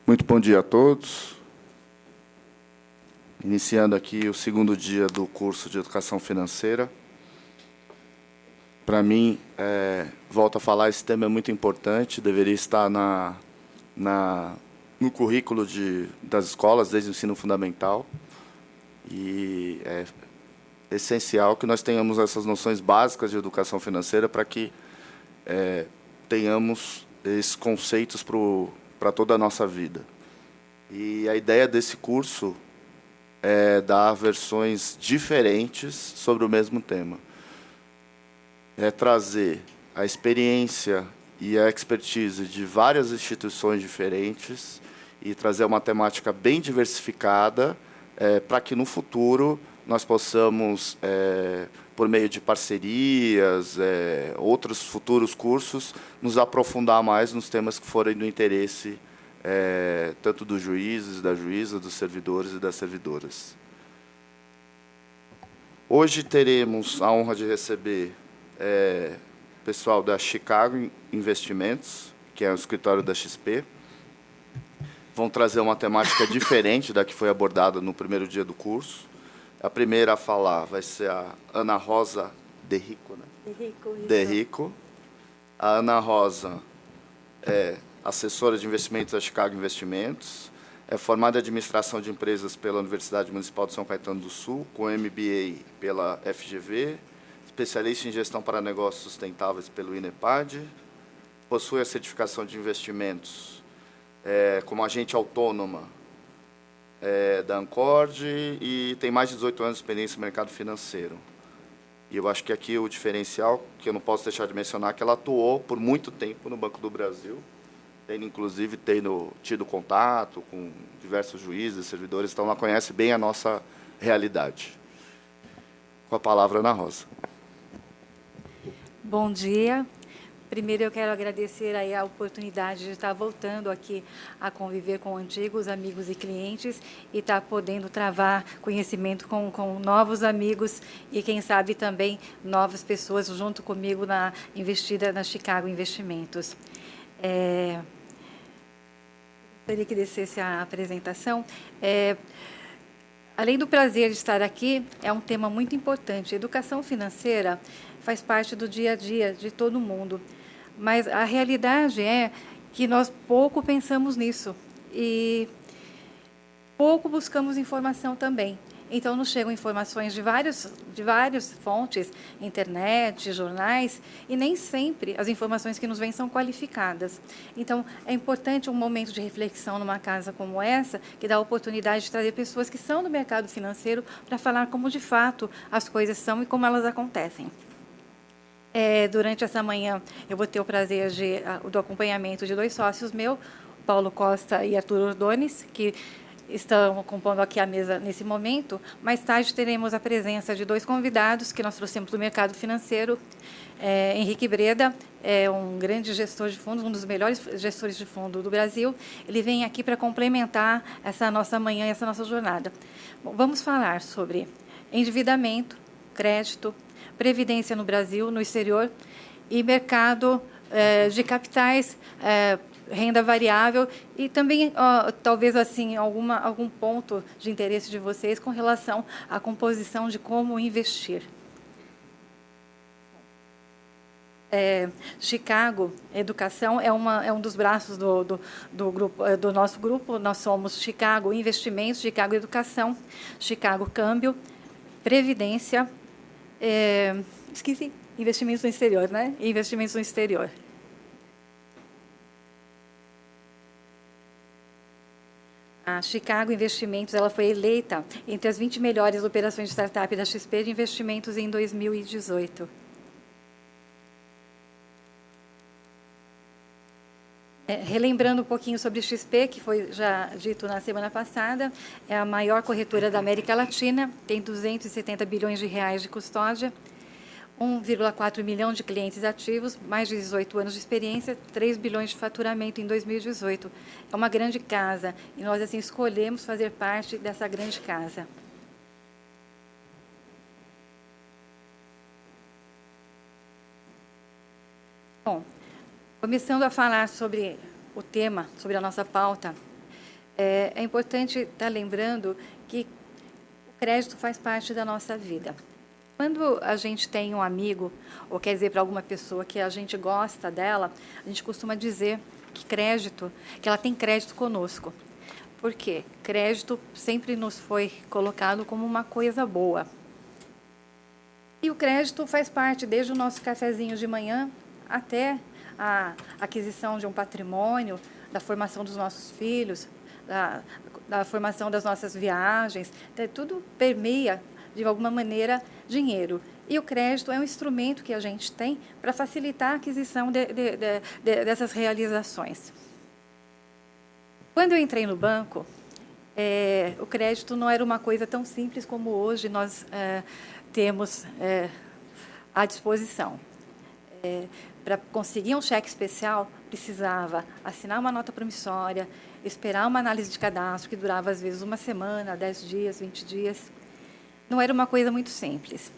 Muito bom dia a todos. Iniciando aqui o segundo dia do curso de Educação Financeira. Para mim, volto a falar, esse tema é muito importante, deveria estar no currículo das escolas, desde o ensino fundamental. E é essencial que nós tenhamos essas noções básicas de educação financeira para que tenhamos esses conceitos para toda a nossa vida. E a ideia desse curso é dar versões diferentes sobre o mesmo tema. É trazer a experiência e a expertise de várias instituições diferentes e trazer uma temática bem diversificada para que, no futuro, nós possamos, por meio de parcerias, outros futuros cursos, nos aprofundar mais nos temas que forem do interesse tanto dos juízes, da juíza, dos servidores e das servidoras. Hoje teremos a honra de receber pessoal da Chicago Investimentos, que é o escritório da XP. Vão trazer uma temática diferente da que foi abordada no primeiro dia do curso. A primeira a falar vai ser a Ana Rosa De Rico, né? De Rico. A Ana Rosa é assessora de investimentos da Chicago Investimentos, é formada em administração de empresas pela Universidade Municipal de São Caetano do Sul, com MBA pela FGV, especialista em gestão para negócios sustentáveis pelo INEPAD, possui a certificação de investimentos como agente autônoma da Ancord e tem mais de 18 anos de experiência no mercado financeiro. E eu acho que aqui o diferencial, que eu não posso deixar de mencionar, é que ela atuou por muito tempo no Banco do Brasil, inclusive tendo tido contato com diversos juízes, servidores, então ela conhece bem a nossa realidade. Com a palavra, Ana Rosa. Bom dia. Primeiro, eu quero agradecer aí a oportunidade de estar voltando aqui a conviver com antigos amigos e clientes e estar podendo travar conhecimento com novos amigos e, quem sabe, também novas pessoas junto comigo na investida na Chicago Investimentos. Gostaria que descesse a apresentação. Além do prazer de estar aqui, é um tema muito importante. Educação financeira faz parte do dia a dia de todo mundo, mas a realidade é que nós pouco pensamos nisso e pouco buscamos informação também. Então, nos chegam informações de várias fontes, internet, jornais, e nem sempre as informações que nos vêm são qualificadas. Então, é importante um momento de reflexão numa casa como essa, que dá a oportunidade de trazer pessoas que são do mercado financeiro para falar como, de fato, as coisas são e como elas acontecem. Durante essa manhã, eu vou ter o prazer do acompanhamento de dois sócios meus, Paulo Costa e Arthur Ordones, que estão compondo aqui a mesa nesse momento. Mais tarde teremos a presença de dois convidados que nós trouxemos do mercado financeiro. Henrique Breda é um grande gestor de fundos, um dos melhores gestores de fundo do Brasil. Ele vem aqui para complementar essa nossa manhã e essa nossa jornada. Bom, vamos falar sobre endividamento, crédito, previdência no Brasil, no exterior, e mercado de capitais, renda variável e também, talvez, assim, algum ponto de interesse de vocês com relação à composição de como investir. Chicago Educação é um dos braços do nosso grupo. Nós somos Chicago Investimentos, Chicago Educação, Chicago Câmbio, Previdência, investimentos no exterior, né? Investimentos no exterior. A Chicago Investimentos ela foi eleita entre as 20 melhores operações de startup da XP de investimentos em 2018. Relembrando um pouquinho sobre XP, que foi já dito na semana passada, é a maior corretora da América Latina, tem 270 bilhões de reais de custódia, 1,4 milhão de clientes ativos, mais de 18 anos de experiência, 3 bilhões de faturamento em 2018. É uma grande casa e nós, assim, escolhemos fazer parte dessa grande casa. Bom, começando a falar sobre o tema, sobre a nossa pauta, É importante estar lembrando que o crédito faz parte da nossa vida. Quando a gente tem um amigo, ou quer dizer para alguma pessoa que a gente gosta dela, a gente costuma dizer que ela tem crédito conosco. Por quê? Crédito sempre nos foi colocado como uma coisa boa. E o crédito faz parte desde o nosso cafezinho de manhã até a aquisição de um patrimônio, da formação dos nossos filhos, da formação das nossas viagens. Então, tudo permeia, de alguma maneira, dinheiro. E o crédito é um instrumento que a gente tem para facilitar a aquisição dessas realizações. Quando eu entrei no banco, o crédito não era uma coisa tão simples como hoje nós temos à disposição. Para conseguir um cheque especial, precisava assinar uma nota promissória, esperar uma análise de cadastro, que durava, às vezes, uma semana, 10 dias, 20 dias. Não era uma coisa muito simples.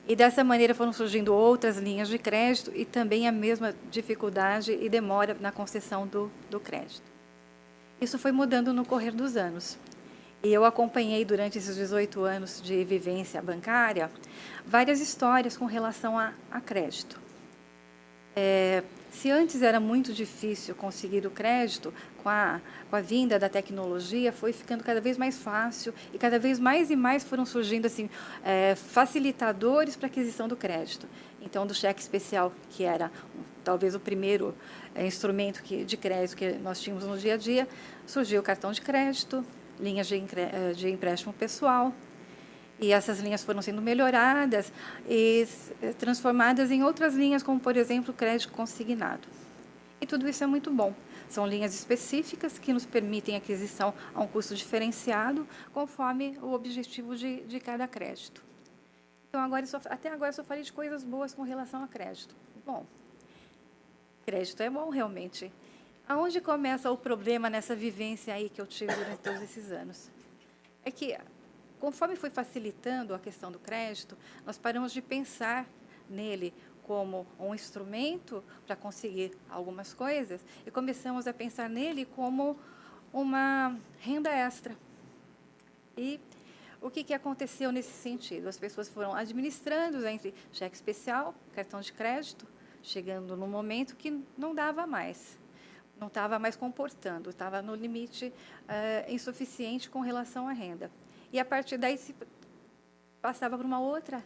E, dessa maneira, foram surgindo outras linhas de crédito e também a mesma dificuldade e demora na concessão do crédito. Isso foi mudando no correr dos anos. E eu acompanhei, durante esses 18 anos de vivência bancária, várias histórias com relação a crédito. Se antes era muito difícil conseguir o crédito, com a vinda da tecnologia, foi ficando cada vez mais fácil e cada vez mais e mais foram surgindo assim, facilitadores para a aquisição do crédito. Então, do cheque especial, que era talvez o primeiro instrumento de crédito que nós tínhamos no dia a dia, surgiu o cartão de crédito, linhas de empréstimo pessoal. E essas linhas foram sendo melhoradas e transformadas em outras linhas, como, por exemplo, o crédito consignado. E tudo isso é muito bom. São linhas específicas que nos permitem aquisição a um custo diferenciado, conforme o objetivo de cada crédito. Então, até agora, eu só falei de coisas boas com relação a crédito. Bom, crédito é bom, realmente. Aonde começa o problema nessa vivência aí que eu tive durante todos esses anos? É que, conforme foi facilitando a questão do crédito, nós paramos de pensar nele como um instrumento para conseguir algumas coisas e começamos a pensar nele como uma renda extra. E o que aconteceu nesse sentido? As pessoas foram administrando entre cheque especial, cartão de crédito, chegando num momento que não dava mais. Não estava mais comportando, estava no limite insuficiente com relação à renda. E, a partir daí, se passava para uma outra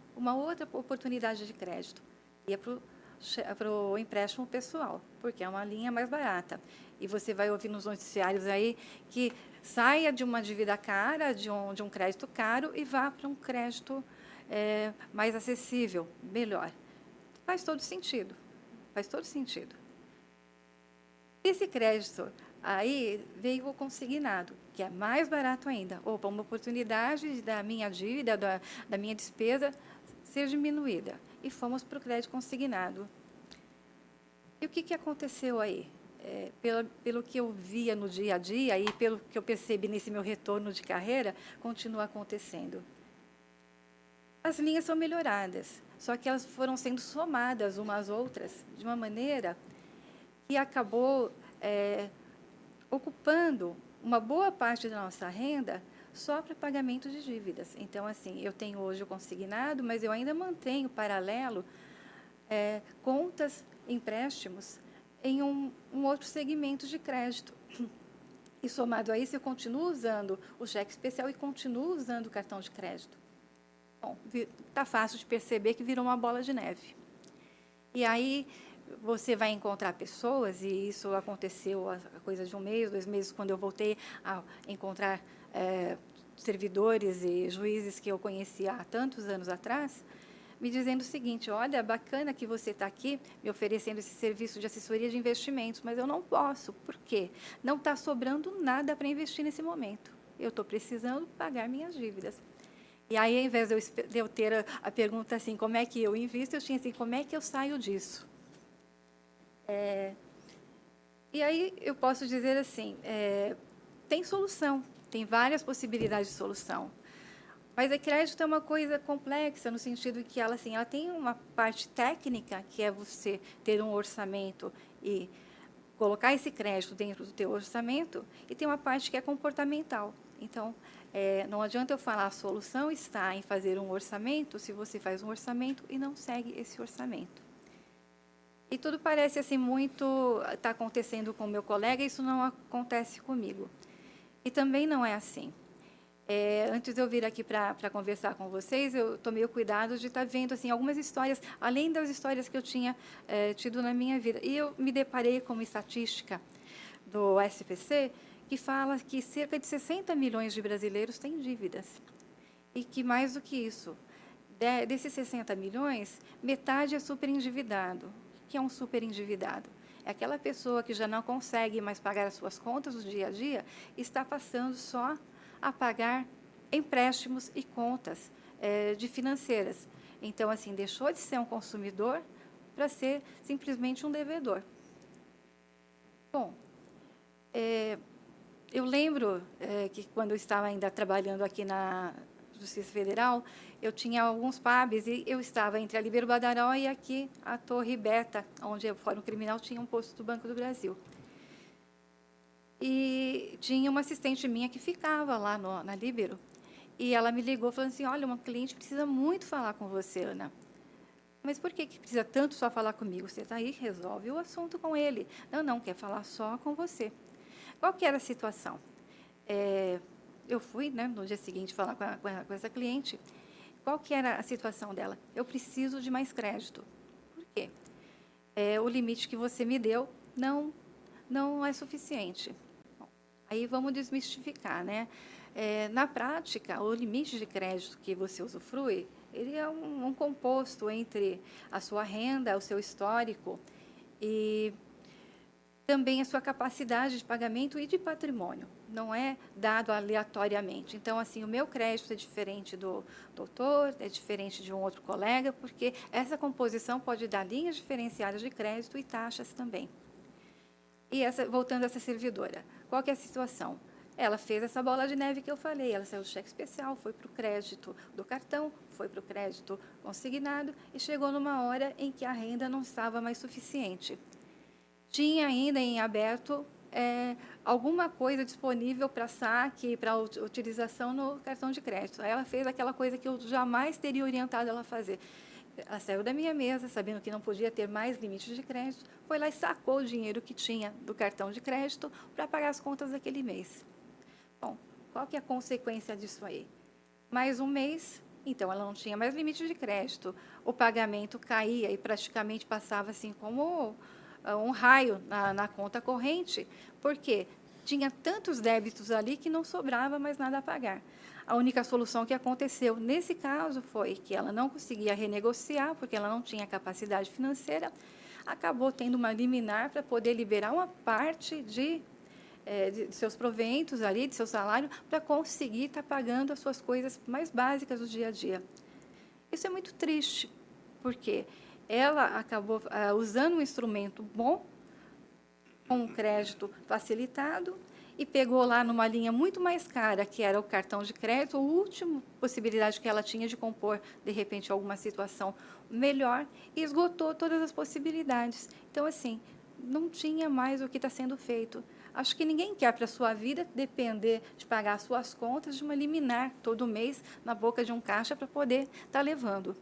oportunidade de crédito. Ia para o empréstimo pessoal, porque é uma linha mais barata. E você vai ouvir nos noticiários aí que saia de uma dívida cara, de um crédito caro, e vá para um crédito mais acessível, melhor. Faz todo sentido. Faz todo sentido. Esse crédito aí veio o consignado, que é mais barato ainda. Opa, uma oportunidade da minha dívida, da minha despesa ser diminuída. E fomos para o crédito consignado. E o que aconteceu aí? Pelo que eu via no dia a dia e pelo que eu percebi nesse meu retorno de carreira, continua acontecendo. As linhas são melhoradas, só que elas foram sendo somadas umas às outras de uma maneira que acabou ocupando uma boa parte da nossa renda só para pagamento de dívidas. Então, assim, eu tenho hoje o consignado, mas eu ainda mantenho paralelo contas, empréstimos em um outro segmento de crédito. E, somado a isso, eu continuo usando o cheque especial e continuo usando o cartão de crédito. Bom, está fácil de perceber que virou uma bola de neve. E aí você vai encontrar pessoas, e isso aconteceu há coisa de 1 mês, 2 meses, quando eu voltei a encontrar servidores e juízes que eu conhecia há tantos anos atrás, me dizendo o seguinte: olha, bacana que você está aqui me oferecendo esse serviço de assessoria de investimentos, mas eu não posso. Por quê? Não está sobrando nada para investir nesse momento. Eu estou precisando pagar minhas dívidas. E aí, ao invés de eu ter a pergunta assim, como é que eu invisto, eu tinha assim, como é que eu saio disso? E aí eu posso dizer assim, tem solução, tem várias possibilidades de solução. Mas a crédito é uma coisa complexa, no sentido que ela tem uma parte técnica, que é você ter um orçamento e colocar esse crédito dentro do teu orçamento e tem uma parte que é comportamental. Então, não adianta eu falar, a solução está em fazer um orçamento, se você faz um orçamento e não segue esse orçamento. E tudo parece assim muito está acontecendo com o meu colega, isso não acontece comigo. E também não é assim. Antes de eu vir aqui para conversar com vocês, eu tomei o cuidado de estar vendo assim algumas histórias, além das histórias que eu tinha tido na minha vida. E eu me deparei com uma estatística do SPC que fala que cerca de 60 milhões de brasileiros têm dívidas. E que mais do que isso, desses 60 milhões, metade é superendividado. O que é um superendividado? É aquela pessoa que já não consegue mais pagar as suas contas do dia a dia e está passando só a pagar empréstimos e contas de financeiras. Então, assim, deixou de ser um consumidor para ser simplesmente um devedor. Bom, eu lembro que quando eu estava ainda trabalhando aqui na Justiça Federal, eu tinha alguns pubs e eu estava entre a Libero Badaró e aqui a Torre Beta, onde o Fórum Criminal tinha um posto do Banco do Brasil. E tinha uma assistente minha que ficava lá na Libero. E ela me ligou falando assim, olha, uma cliente precisa muito falar com você, Ana. Mas por que precisa tanto só falar comigo? Você está aí, resolve o assunto com ele. Não, quer falar só com você. Qual que era a situação? Eu fui, né, no dia seguinte, falar com essa cliente. Qual que era a situação dela? Eu preciso de mais crédito. Por quê? O limite que você me deu não é suficiente. Bom, aí vamos desmistificar, né? Na prática, o limite de crédito que você usufrui, ele é um composto entre a sua renda, o seu histórico e também a sua capacidade de pagamento e de patrimônio. Não é dado aleatoriamente. Então, assim, o meu crédito é diferente do doutor, é diferente de um outro colega, porque essa composição pode dar linhas diferenciadas de crédito e taxas também. E voltando a essa servidora, qual que é a situação? Ela fez essa bola de neve que eu falei, ela saiu do cheque especial, foi para o crédito do cartão, foi para o crédito consignado e chegou numa hora em que a renda não estava mais suficiente. Tinha ainda em aberto alguma coisa disponível para saque, para utilização no cartão de crédito. Aí ela fez aquela coisa que eu jamais teria orientado ela a fazer. Ela saiu da minha mesa, sabendo que não podia ter mais limites de crédito, foi lá e sacou o dinheiro que tinha do cartão de crédito para pagar as contas daquele mês. Bom, qual que é a consequência disso aí? Mais um mês, então ela não tinha mais limite de crédito, o pagamento caía e praticamente passava assim como um raio na conta corrente, porque tinha tantos débitos ali que não sobrava mais nada a pagar. A única solução que aconteceu nesse caso foi que ela não conseguia renegociar, porque ela não tinha capacidade financeira, acabou tendo uma liminar para poder liberar uma parte de seus proventos ali, de seu salário, para conseguir estar pagando as suas coisas mais básicas do dia a dia. Isso é muito triste, porque ela acabou usando um instrumento bom, com um crédito facilitado, e pegou lá numa linha muito mais cara, que era o cartão de crédito, a última possibilidade que ela tinha de compor, de repente, alguma situação melhor, e esgotou todas as possibilidades. Então, assim, não tinha mais o que está sendo feito. Acho que ninguém quer para a sua vida depender de pagar suas contas de uma liminar todo mês na boca de um caixa para poder estar levando.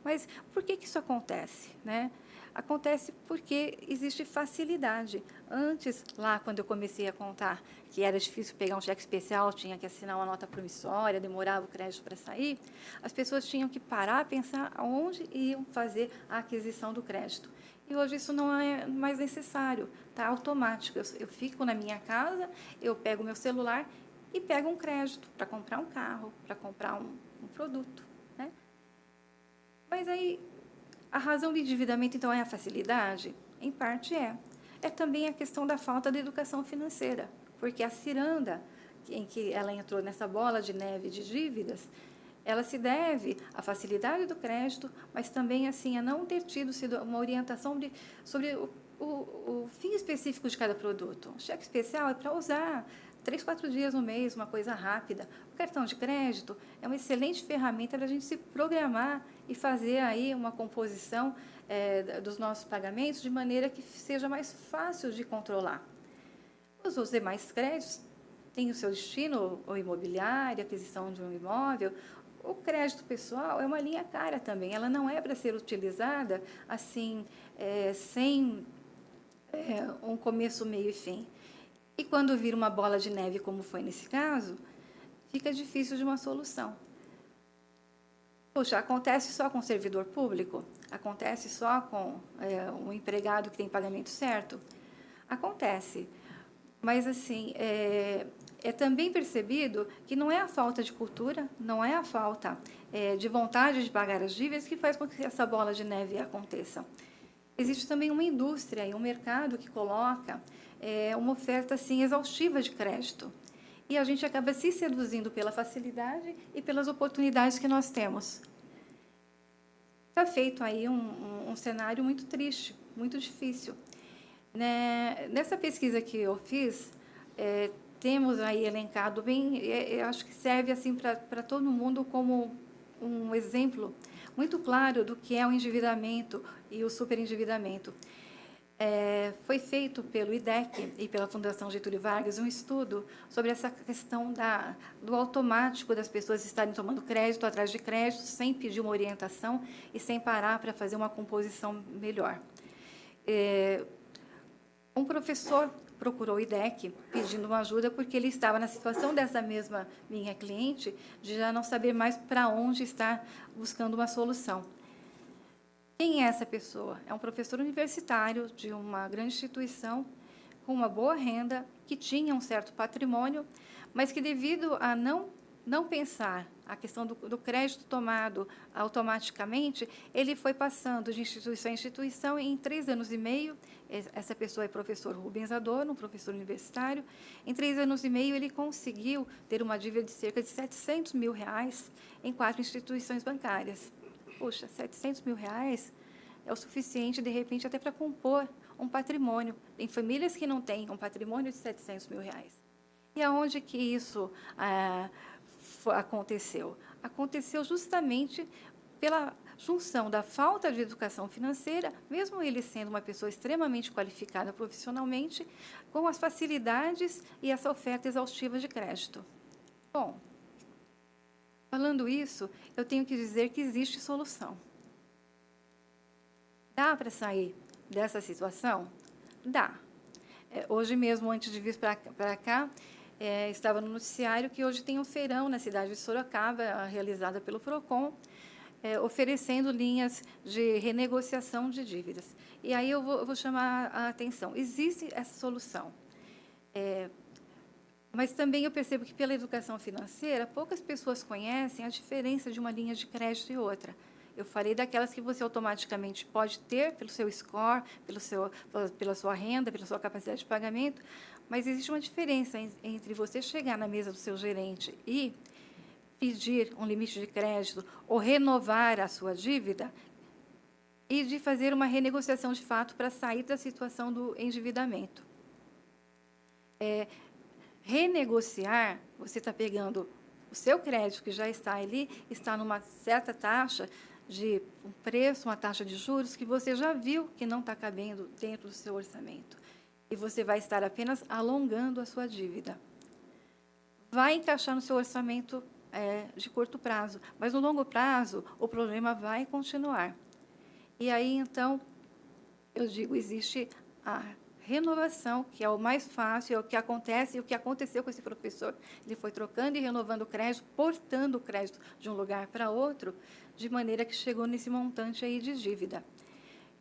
Mas por que isso acontece, né? Acontece porque existe facilidade. Antes, lá quando eu comecei a contar que era difícil pegar um cheque especial, tinha que assinar uma nota promissória, demorava o crédito para sair, as pessoas tinham que parar, pensar aonde iam fazer a aquisição do crédito. E hoje isso não é mais necessário, está automático. Eu fico na minha casa, eu pego o meu celular e pego um crédito para comprar um carro, para comprar um produto, né? Mas aí, a razão do endividamento, então, é a facilidade? Em parte é. É também a questão da falta de educação financeira, porque a ciranda em que ela entrou nessa bola de neve de dívidas, ela se deve à facilidade do crédito, mas também assim a não ter sido uma orientação sobre o fim específico de cada produto. O cheque especial é para usar 3, 4 dias no mês, uma coisa rápida. O cartão de crédito é uma excelente ferramenta para a gente se programar e fazer aí uma composição dos nossos pagamentos de maneira que seja mais fácil de controlar. Os demais créditos têm o seu destino, o imobiliário, aquisição de um imóvel. O crédito pessoal é uma linha cara também, ela não é para ser utilizada assim, sem um começo, meio e fim. E quando vira uma bola de neve, como foi nesse caso, fica difícil de uma solução. Poxa, acontece só com o servidor público? Acontece só com um empregado que tem pagamento certo? Acontece. Mas, assim, é também percebido que não é a falta de cultura, não é a falta de vontade de pagar as dívidas que faz com que essa bola de neve aconteça. Existe também uma indústria e um mercado que coloca uma oferta assim, exaustiva de crédito. E a gente acaba se seduzindo pela facilidade e pelas oportunidades que nós temos. Está feito aí um cenário muito triste, muito difícil. Nessa pesquisa que eu fiz, temos aí elencado bem, eu acho que serve assim para todo mundo como um exemplo muito claro do que é o endividamento e o superendividamento. Foi feito pelo IDEC e pela Fundação Getúlio Vargas um estudo sobre essa questão do automático das pessoas estarem tomando crédito atrás de crédito, sem pedir uma orientação e sem parar para fazer uma composição melhor. Um professor procurou o IDEC pedindo uma ajuda porque ele estava na situação dessa mesma minha cliente, de já não saber mais para onde estar buscando uma solução. Quem é essa pessoa? É um professor universitário de uma grande instituição, com uma boa renda, que tinha um certo patrimônio, mas que devido a não pensar a questão do crédito tomado automaticamente, ele foi passando de instituição em instituição e em 3 anos e meio, essa pessoa é professor Rubens Adorno, um professor universitário, em 3 anos e meio ele conseguiu ter uma dívida de cerca de R$700 mil em 4 instituições bancárias. Puxa, R$700 mil é o suficiente, de repente, até para compor um patrimônio. Tem famílias que não têm um patrimônio de R$700 mil. E aonde que isso aconteceu? Aconteceu justamente pela junção da falta de educação financeira, mesmo ele sendo uma pessoa extremamente qualificada profissionalmente, com as facilidades e essa oferta exaustiva de crédito. Bom, falando isso, eu tenho que dizer que existe solução. Dá para sair dessa situação? Dá. Hoje mesmo, antes de vir para cá, estava no noticiário que hoje tem um feirão na cidade de Sorocaba, realizada pelo PROCON, oferecendo linhas de renegociação de dívidas. E aí eu vou chamar a atenção. Existe essa solução. Mas também eu percebo que, pela educação financeira, poucas pessoas conhecem a diferença de uma linha de crédito e outra. Eu falei daquelas que você automaticamente pode ter pelo seu score, pela sua renda, pela sua capacidade de pagamento, mas existe uma diferença entre você chegar na mesa do seu gerente e pedir um limite de crédito ou renovar a sua dívida e de fazer uma renegociação de fato para sair da situação do endividamento. Renegociar, você está pegando o seu crédito que já está ali, está numa certa taxa de um preço, uma taxa de juros que você já viu que não está cabendo dentro do seu orçamento. E você vai estar apenas alongando a sua dívida. Vai encaixar no seu orçamento de curto prazo, mas no longo prazo o problema vai continuar. E aí, então, eu digo, existe a renovação, que é o mais fácil, é o que acontece, e o que aconteceu com esse professor. Ele foi trocando e renovando o crédito, portando o crédito de um lugar para outro, de maneira que chegou nesse montante aí de dívida.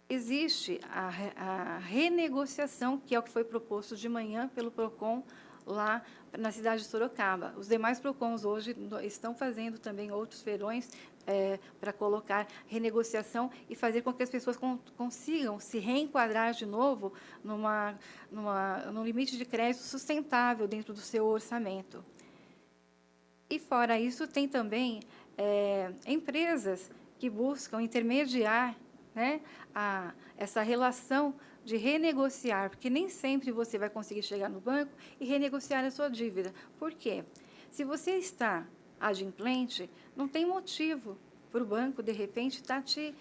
Existe a renegociação, que é o que foi proposto de manhã pelo PROCON, lá na cidade de Sorocaba. Os demais PROCONs hoje estão fazendo também outros feirões para colocar renegociação e fazer com que as pessoas consigam se reenquadrar de novo num limite de crédito sustentável dentro do seu orçamento. E, fora isso, tem também empresas que buscam intermediar essa relação de renegociar, porque nem sempre você vai conseguir chegar no banco e renegociar a sua dívida. Por quê? Se você está adimplente, não tem motivo para o banco, de repente, estar te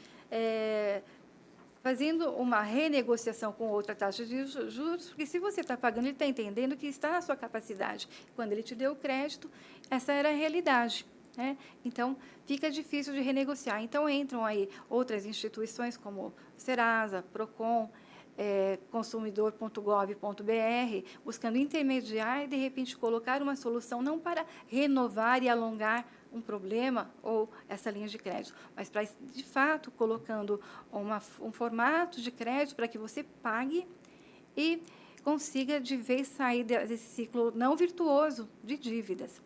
fazendo uma renegociação com outra taxa de juros, porque se você está pagando, ele está entendendo que está na sua capacidade. Quando ele te deu o crédito, essa era a realidade. Né? Então, fica difícil de renegociar. Então, entram aí outras instituições como Serasa, Procon, consumidor.gov.br, buscando intermediar e, de repente, colocar uma solução não para renovar e alongar um problema ou essa linha de crédito, mas para, de fato, colocando um formato de crédito para que você pague e consiga, de vez, sair desse ciclo não virtuoso de dívidas.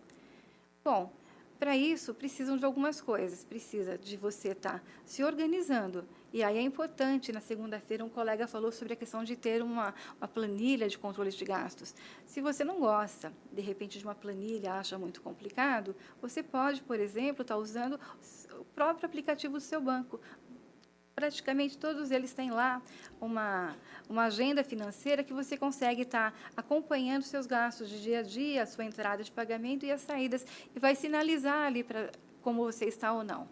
Bom, para isso, precisam de algumas coisas. Precisa de você estar se organizando. E aí é importante, na segunda-feira, um colega falou sobre a questão de ter uma planilha de controle de gastos. Se você não gosta, de repente, de uma planilha, acha muito complicado, você pode, por exemplo, estar usando o próprio aplicativo do seu banco. Praticamente todos eles têm lá uma agenda financeira que você consegue estar acompanhando seus gastos de dia a dia, a sua entrada de pagamento e as saídas, e vai sinalizar ali como você está ou não.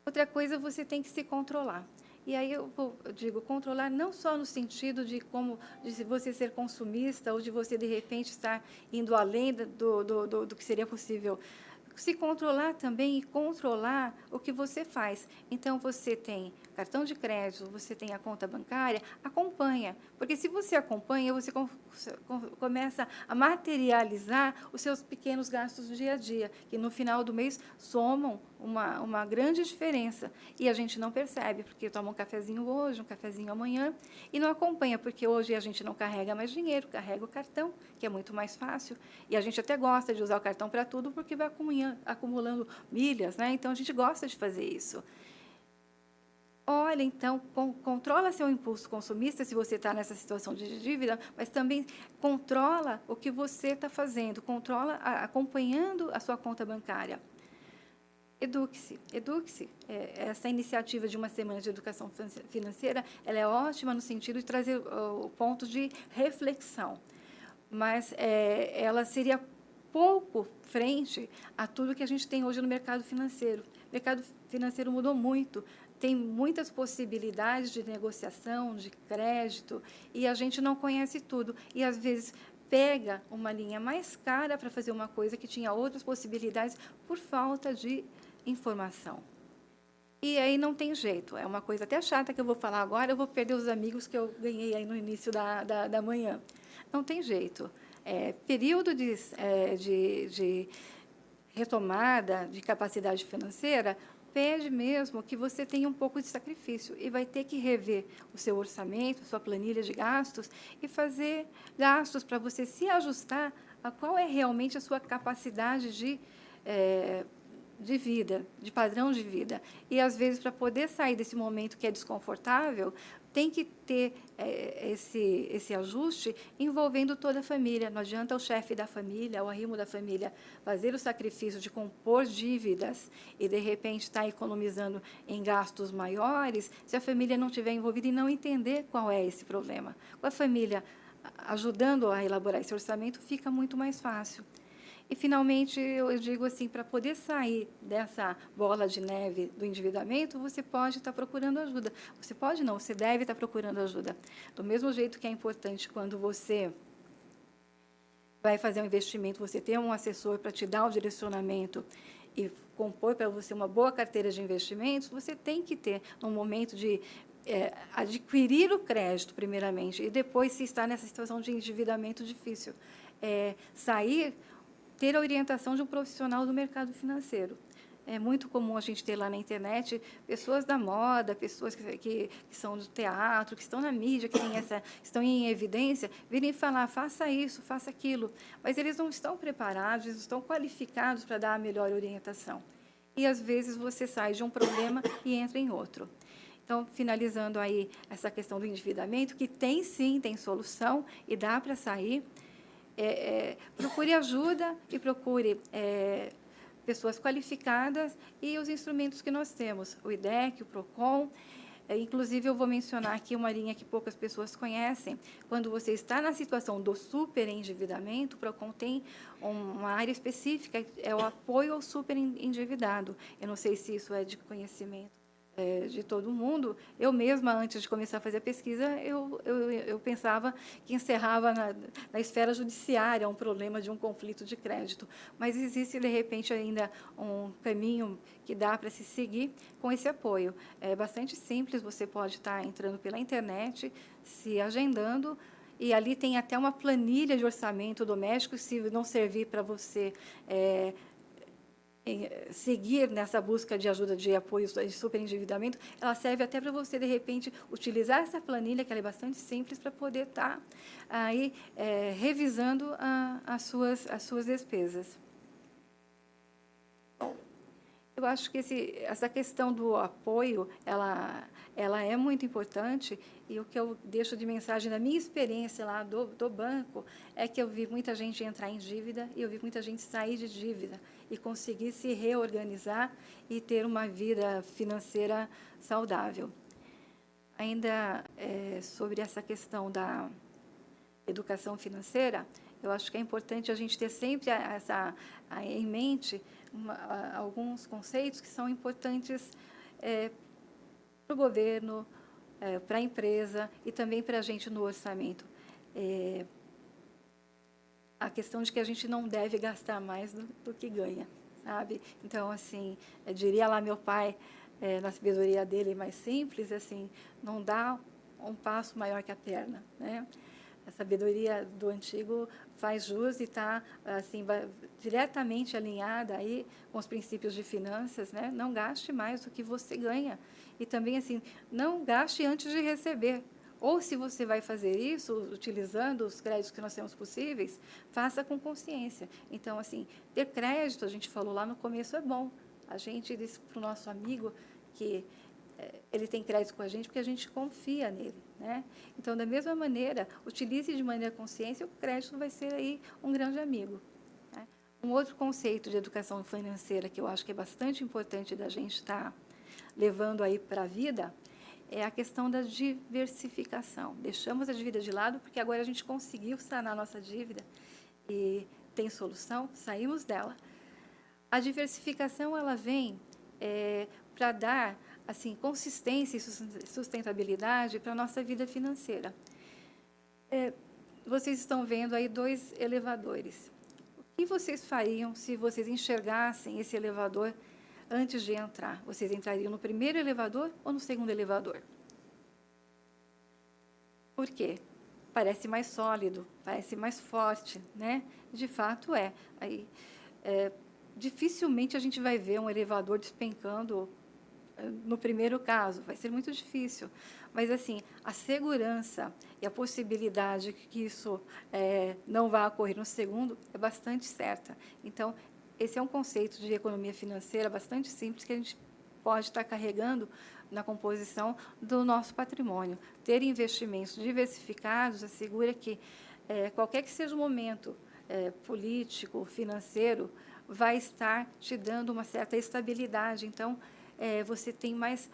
Outra coisa, você tem que se controlar. E aí eu digo controlar não só no sentido de você ser consumista ou de você, de repente, estar indo além do que seria possível. Se controlar também e controlar o que você faz. Então, você tem cartão de crédito, você tem a conta bancária, acompanha. Porque se você acompanha, você começa a materializar os seus pequenos gastos do dia a dia, que no final do mês somam uma grande diferença. E a gente não percebe, porque toma um cafezinho hoje, um cafezinho amanhã, e não acompanha, porque hoje a gente não carrega mais dinheiro, carrega o cartão, que é muito mais fácil. E a gente até gosta de usar o cartão para tudo, porque vai acumulando milhas, né? Então, a gente gosta de fazer isso. Olha, então, controla seu impulso consumista se você está nessa situação de dívida, mas também controla o que você está fazendo, controla acompanhando a sua conta bancária. Eduque-se, eduque-se. Essa iniciativa de uma semana de educação financeira, ela é ótima no sentido de trazer o ponto de reflexão, mas ela seria pouco frente a tudo que a gente tem hoje no mercado financeiro. O mercado financeiro mudou muito, tem muitas possibilidades de negociação, de crédito, e a gente não conhece tudo. E, às vezes, pega uma linha mais cara para fazer uma coisa que tinha outras possibilidades por falta de informação. E aí não tem jeito, é uma coisa até chata que eu vou falar agora, eu vou perder os amigos que eu ganhei aí no início da manhã. Não tem jeito. Período de retomada de capacidade financeira pede mesmo que você tenha um pouco de sacrifício e vai ter que rever o seu orçamento, sua planilha de gastos e fazer gastos para você se ajustar a qual é realmente a sua capacidade de vida, de padrão de vida. E, às vezes, para poder sair desse momento que é desconfortável, tem que ter esse ajuste envolvendo toda a família. Não adianta o chefe da família, o arrimo da família, fazer o sacrifício de compor dívidas e, de repente, estar economizando em gastos maiores, se a família não estiver envolvida e não entender qual é esse problema. Com a família ajudando a elaborar esse orçamento, fica muito mais fácil. E, finalmente, eu digo assim, para poder sair dessa bola de neve do endividamento, você pode estar procurando ajuda. Você pode não, você deve estar procurando ajuda. Do mesmo jeito que é importante quando você vai fazer um investimento, você ter um assessor para te dar o direcionamento e compor para você uma boa carteira de investimentos, você tem que ter, no momento de adquirir o crédito, primeiramente, e depois, se está nessa situação de endividamento difícil, ter a orientação de um profissional do mercado financeiro. É muito comum a gente ter lá na internet pessoas da moda, pessoas que são do teatro, que estão na mídia, que estão em evidência, virem falar, faça isso, faça aquilo. Mas eles não estão preparados, eles não estão qualificados para dar a melhor orientação. E, às vezes, você sai de um problema e entra em outro. Então, finalizando aí essa questão do endividamento, que tem solução e dá para sair. Procure ajuda e procure pessoas qualificadas e os instrumentos que nós temos, o IDEC, o PROCON, Inclusive, eu vou mencionar aqui uma linha que poucas pessoas conhecem. Quando você está na situação do superendividamento, o PROCON tem uma área específica, é o apoio ao superendividado. Eu não sei se isso é de conhecimento de todo mundo. Eu mesma, antes de começar a fazer a pesquisa, eu pensava que encerrava na esfera judiciária um problema de um conflito de crédito. Mas existe, de repente, ainda um caminho que dá para se seguir com esse apoio. É bastante simples, você pode estar entrando pela internet, se agendando, e ali tem até uma planilha de orçamento doméstico, se não servir para você seguir nessa busca de ajuda de apoio de superendividamento, ela serve até para você, de repente, utilizar essa planilha, que ela é bastante simples, para poder estar aí revisando as suas despesas. Eu acho que essa questão do apoio, ela é muito importante, e o que eu deixo de mensagem da minha experiência lá do banco é que eu vi muita gente entrar em dívida e eu vi muita gente sair de dívida e conseguir se reorganizar e ter uma vida financeira saudável. Ainda sobre essa questão da educação financeira, eu acho que é importante a gente ter sempre em mente alguns conceitos que são importantes para o governo, para a empresa e também para a gente no orçamento. A questão de que a gente não deve gastar mais do que ganha, sabe? Então, assim, diria lá meu pai, na sabedoria dele mais simples, assim, não dá um passo maior que a perna, né? A sabedoria do antigo faz jus e está assim, diretamente alinhada aí com os princípios de finanças, né? Não gaste mais do que você ganha. E também, assim, não gaste antes de receber. Ou, se você vai fazer isso, utilizando os créditos que nós temos possíveis, faça com consciência. Então, assim, ter crédito, a gente falou lá no começo, é bom. A gente disse para o nosso amigo que ele tem crédito com a gente porque a gente confia nele, né? Então, da mesma maneira, utilize de maneira consciente, o crédito vai ser aí um grande amigo, né? Um outro conceito de educação financeira que eu acho que é bastante importante da gente estar levando aí para a vida é a questão da diversificação. Deixamos a dívida de lado porque agora a gente conseguiu sanar a nossa dívida e tem solução, saímos dela. A diversificação, ela vem para dar assim, consistência e sustentabilidade para a nossa vida financeira. Vocês estão vendo aí 2 elevadores. O que vocês fariam se vocês enxergassem esse elevador antes de entrar? Vocês entrariam no primeiro elevador ou no segundo elevador? Por quê? Parece mais sólido, parece mais forte, né? De fato é. Aí, dificilmente a gente vai ver um elevador despencando no primeiro caso, vai ser muito difícil. Mas, assim, a segurança e a possibilidade que isso não vá ocorrer no segundo é bastante certa. Então, esse é um conceito de economia financeira bastante simples que a gente pode estar carregando na composição do nosso patrimônio. Ter investimentos diversificados assegura que, qualquer que seja o momento político, financeiro, vai estar te dando uma certa estabilidade. Então, você tem mais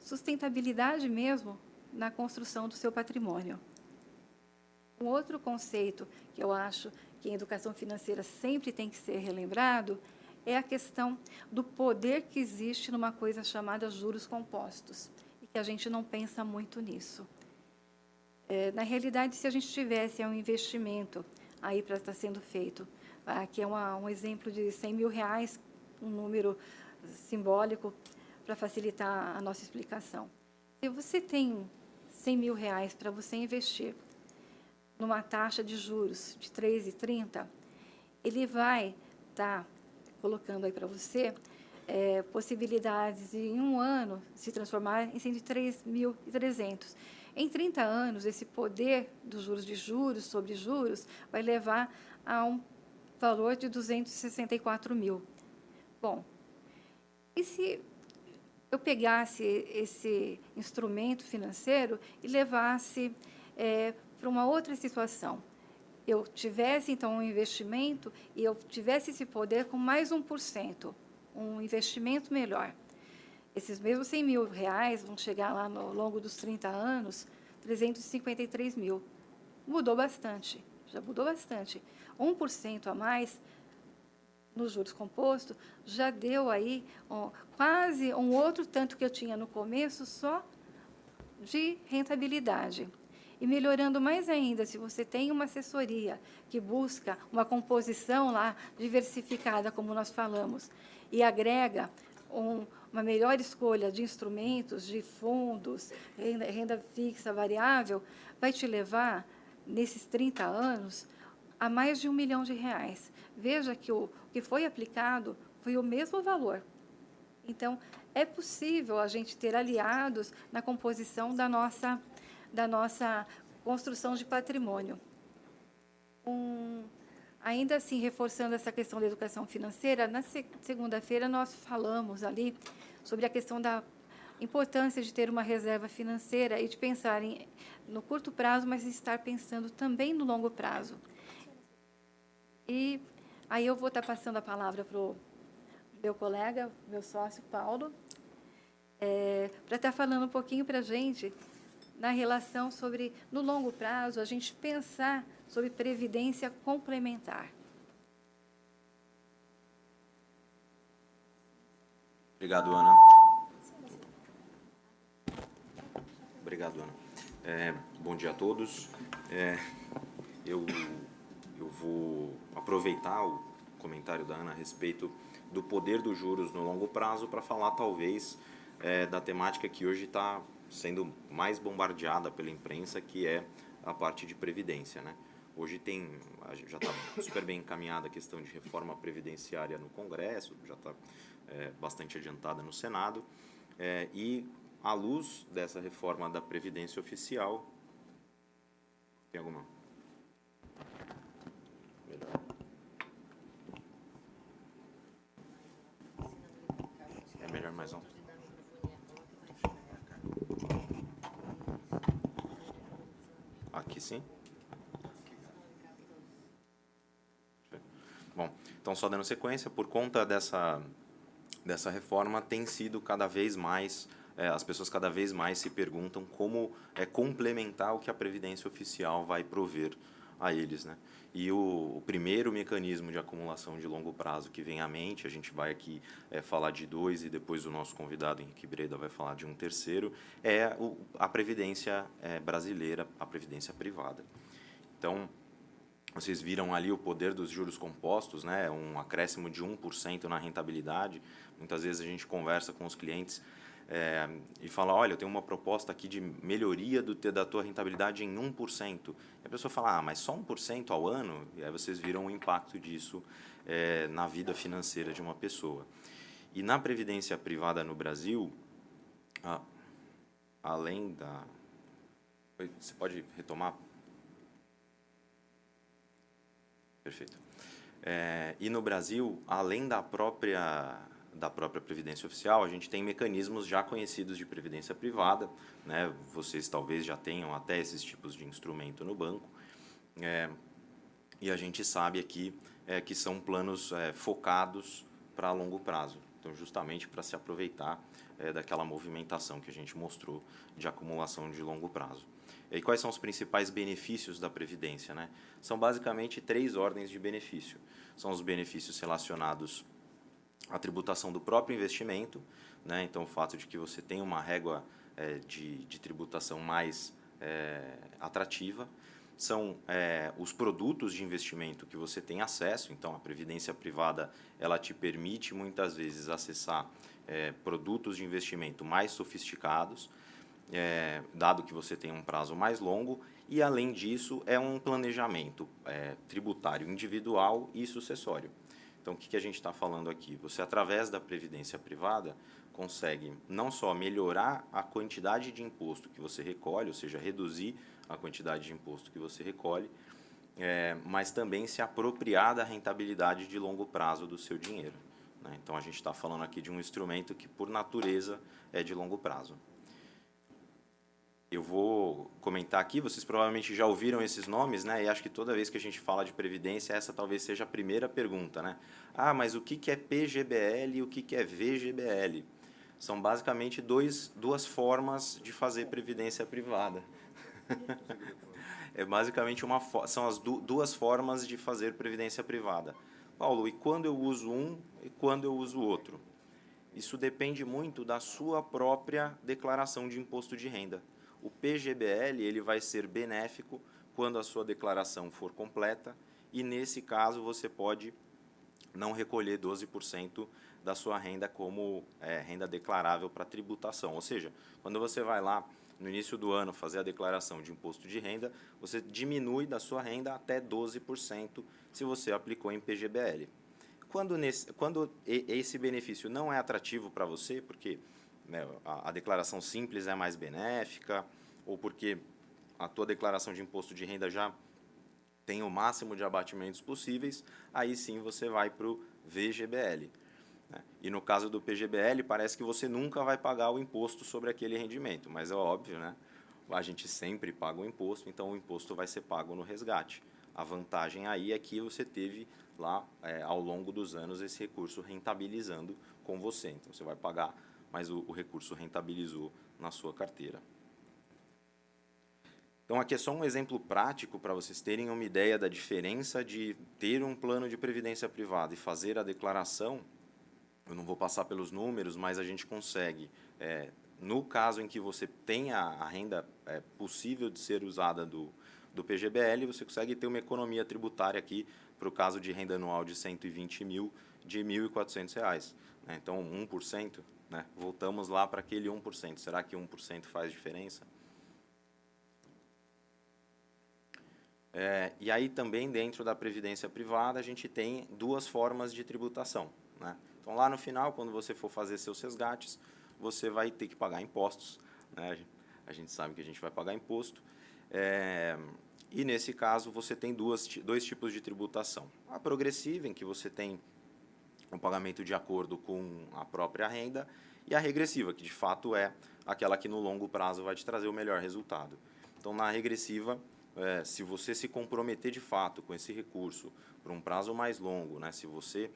sustentabilidade mesmo na construção do seu patrimônio. Um outro conceito que eu acho que em educação financeira sempre tem que ser relembrado é a questão do poder que existe numa coisa chamada juros compostos, e que a gente não pensa muito nisso. Na realidade, se a gente tivesse um investimento aí para estar sendo feito, aqui é um exemplo de R$100 mil, um número simbólico para facilitar a nossa explicação. Se você tem R$100 mil para você investir numa taxa de juros de 3,30, ele vai estar colocando aí para você possibilidades de, em um ano, se transformar em 103.300. Em 30 anos, esse poder dos juros de juros sobre juros vai levar a um valor de 264 mil. Bom, e se eu pegasse esse instrumento financeiro e levasse para uma outra situação? Eu tivesse, então, um investimento e eu tivesse esse poder com mais 1%, um investimento melhor. Esses mesmos 100 mil reais vão chegar lá no longo dos 30 anos, 353 mil. Mudou bastante, já mudou bastante. 1% a mais nos juros compostos já deu aí quase um outro tanto que eu tinha no começo só de rentabilidade. E melhorando mais ainda, se você tem uma assessoria que busca uma composição lá diversificada, como nós falamos, e agrega uma melhor escolha de instrumentos, de fundos, renda fixa, variável, vai te levar, nesses 30 anos, a mais de R$ 1 milhão. Veja que o que foi aplicado foi o mesmo valor. Então, é possível a gente ter aliados na composição da nossa construção de patrimônio. Ainda assim, reforçando essa questão da educação financeira, na segunda-feira nós falamos ali sobre a questão da importância de ter uma reserva financeira e de pensar no curto prazo, mas estar pensando também no longo prazo. E aí eu vou estar passando a palavra para o meu colega, meu sócio, Paulo, para estar falando um pouquinho para a gente na relação sobre, no longo prazo, a gente pensar sobre previdência complementar. Obrigado, Ana. Obrigado, Ana. Bom dia a todos. Eu vou aproveitar o comentário da Ana a respeito do poder dos juros no longo prazo para falar, talvez, da temática que hoje está sendo mais bombardeada pela imprensa, que é a parte de previdência, né? Hoje já está super bem encaminhada a questão de reforma previdenciária no Congresso, já está bastante adiantada no Senado, e à luz dessa reforma da Previdência Oficial, tem alguma? Melhor. É melhor mais alto. Aqui sim? Bom, então só dando sequência, por conta dessa reforma tem sido cada vez mais, as pessoas cada vez mais se perguntam como complementar o que a Previdência Oficial vai prover a eles, né? E o primeiro mecanismo de acumulação de longo prazo que vem à mente, a gente vai aqui falar de dois e depois o nosso convidado Henrique Breda vai falar de um terceiro, é a Previdência brasileira, a Previdência privada. Então, vocês viram ali o poder dos juros compostos, né? Um acréscimo de 1% na rentabilidade. Muitas vezes a gente conversa com os clientes e fala, olha, eu tenho uma proposta aqui de melhoria da tua rentabilidade em 1%. E a pessoa fala, mas só 1% ao ano? E aí vocês viram o impacto disso na vida financeira de uma pessoa. E na previdência privada no Brasil, além da... Você pode retomar? Perfeito. E no Brasil, além da própria Previdência Oficial, a gente tem mecanismos já conhecidos de previdência privada, né? Vocês talvez já tenham até esses tipos de instrumento no banco, e a gente sabe aqui que são planos focados para longo prazo, então justamente para se aproveitar daquela movimentação que a gente mostrou de acumulação de longo prazo. E quais são os principais benefícios da Previdência, né? São basicamente 3 ordens de benefício. São os benefícios relacionados à tributação do próprio investimento, né? Então, o fato de que você tem uma régua de tributação mais atrativa. São os produtos de investimento que você tem acesso. Então, a Previdência Privada ela te permite, muitas vezes, acessar produtos de investimento mais sofisticados, dado que você tem um prazo mais longo, e além disso é um planejamento tributário individual e sucessório. Então, o que a gente está falando aqui? Você, através da previdência privada, consegue não só melhorar a quantidade de imposto que você recolhe, ou seja, reduzir a quantidade de imposto que você recolhe, mas também se apropriar da rentabilidade de longo prazo do seu dinheiro, né? Então, a gente está falando aqui de um instrumento que, por natureza, é de longo prazo. Eu vou comentar aqui, vocês provavelmente já ouviram esses nomes, né? E acho que toda vez que a gente fala de previdência, essa talvez seja a primeira pergunta, né? Ah, mas o que é PGBL e o que é VGBL? são basicamente duas formas de fazer previdência privada. É basicamente são as duas formas de fazer previdência privada. Paulo, e quando eu uso um e quando eu uso o outro? Isso depende muito da sua própria declaração de imposto de renda. O PGBL ele vai ser benéfico quando a sua declaração for completa e, nesse caso, você pode não recolher 12% da sua renda como renda declarável para tributação. Ou seja, quando você vai lá no início do ano fazer a declaração de imposto de renda, você diminui da sua renda até 12% se você aplicou em PGBL. Quando esse benefício não é atrativo para você, porque né, a declaração simples é mais benéfica, ou porque a tua declaração de imposto de renda já tem o máximo de abatimentos possíveis, aí sim você vai para o VGBL. Né? E no caso do PGBL, parece que você nunca vai pagar o imposto sobre aquele rendimento, mas é óbvio, né? A gente sempre paga o imposto, então o imposto vai ser pago no resgate. A vantagem aí é que você teve lá, ao longo dos anos, esse recurso rentabilizando com você. Então, você vai pagar, mas o recurso rentabilizou na sua carteira. Então, aqui é só um exemplo prático para vocês terem uma ideia da diferença de ter um plano de previdência privada e fazer a declaração. Eu não vou passar pelos números, mas a gente consegue, no caso em que você tenha a renda possível de ser usada do PGBL, você consegue ter uma economia tributária aqui, para o caso de renda anual de 120 mil, de R$ 1.400. Né? Então, 1%, né? Voltamos lá para aquele 1%. Será que 1% faz diferença? E aí também dentro da previdência privada a gente tem duas formas de tributação. Né? Então lá no final, quando você for fazer seus resgates, você vai ter que pagar impostos. Né? A gente sabe que a gente vai pagar imposto. E nesse caso você tem dois tipos de tributação. A progressiva, em que você tem um pagamento de acordo com a própria renda, e a regressiva, que de fato é aquela que no longo prazo vai te trazer o melhor resultado. Então na regressiva, se você se comprometer de fato com esse recurso por um prazo mais longo, né, se você,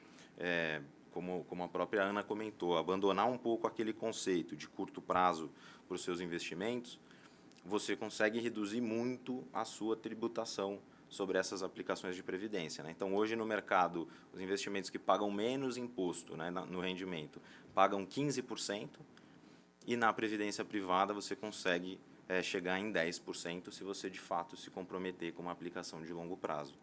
como a própria Ana comentou, abandonar um pouco aquele conceito de curto prazo para os seus investimentos, você consegue reduzir muito a sua tributação sobre essas aplicações de previdência. Né? Então, hoje no mercado, os investimentos que pagam menos imposto, né, no rendimento pagam 15%, e na previdência privada você consegue chegar em 10% se você de fato se comprometer com uma aplicação de longo prazo.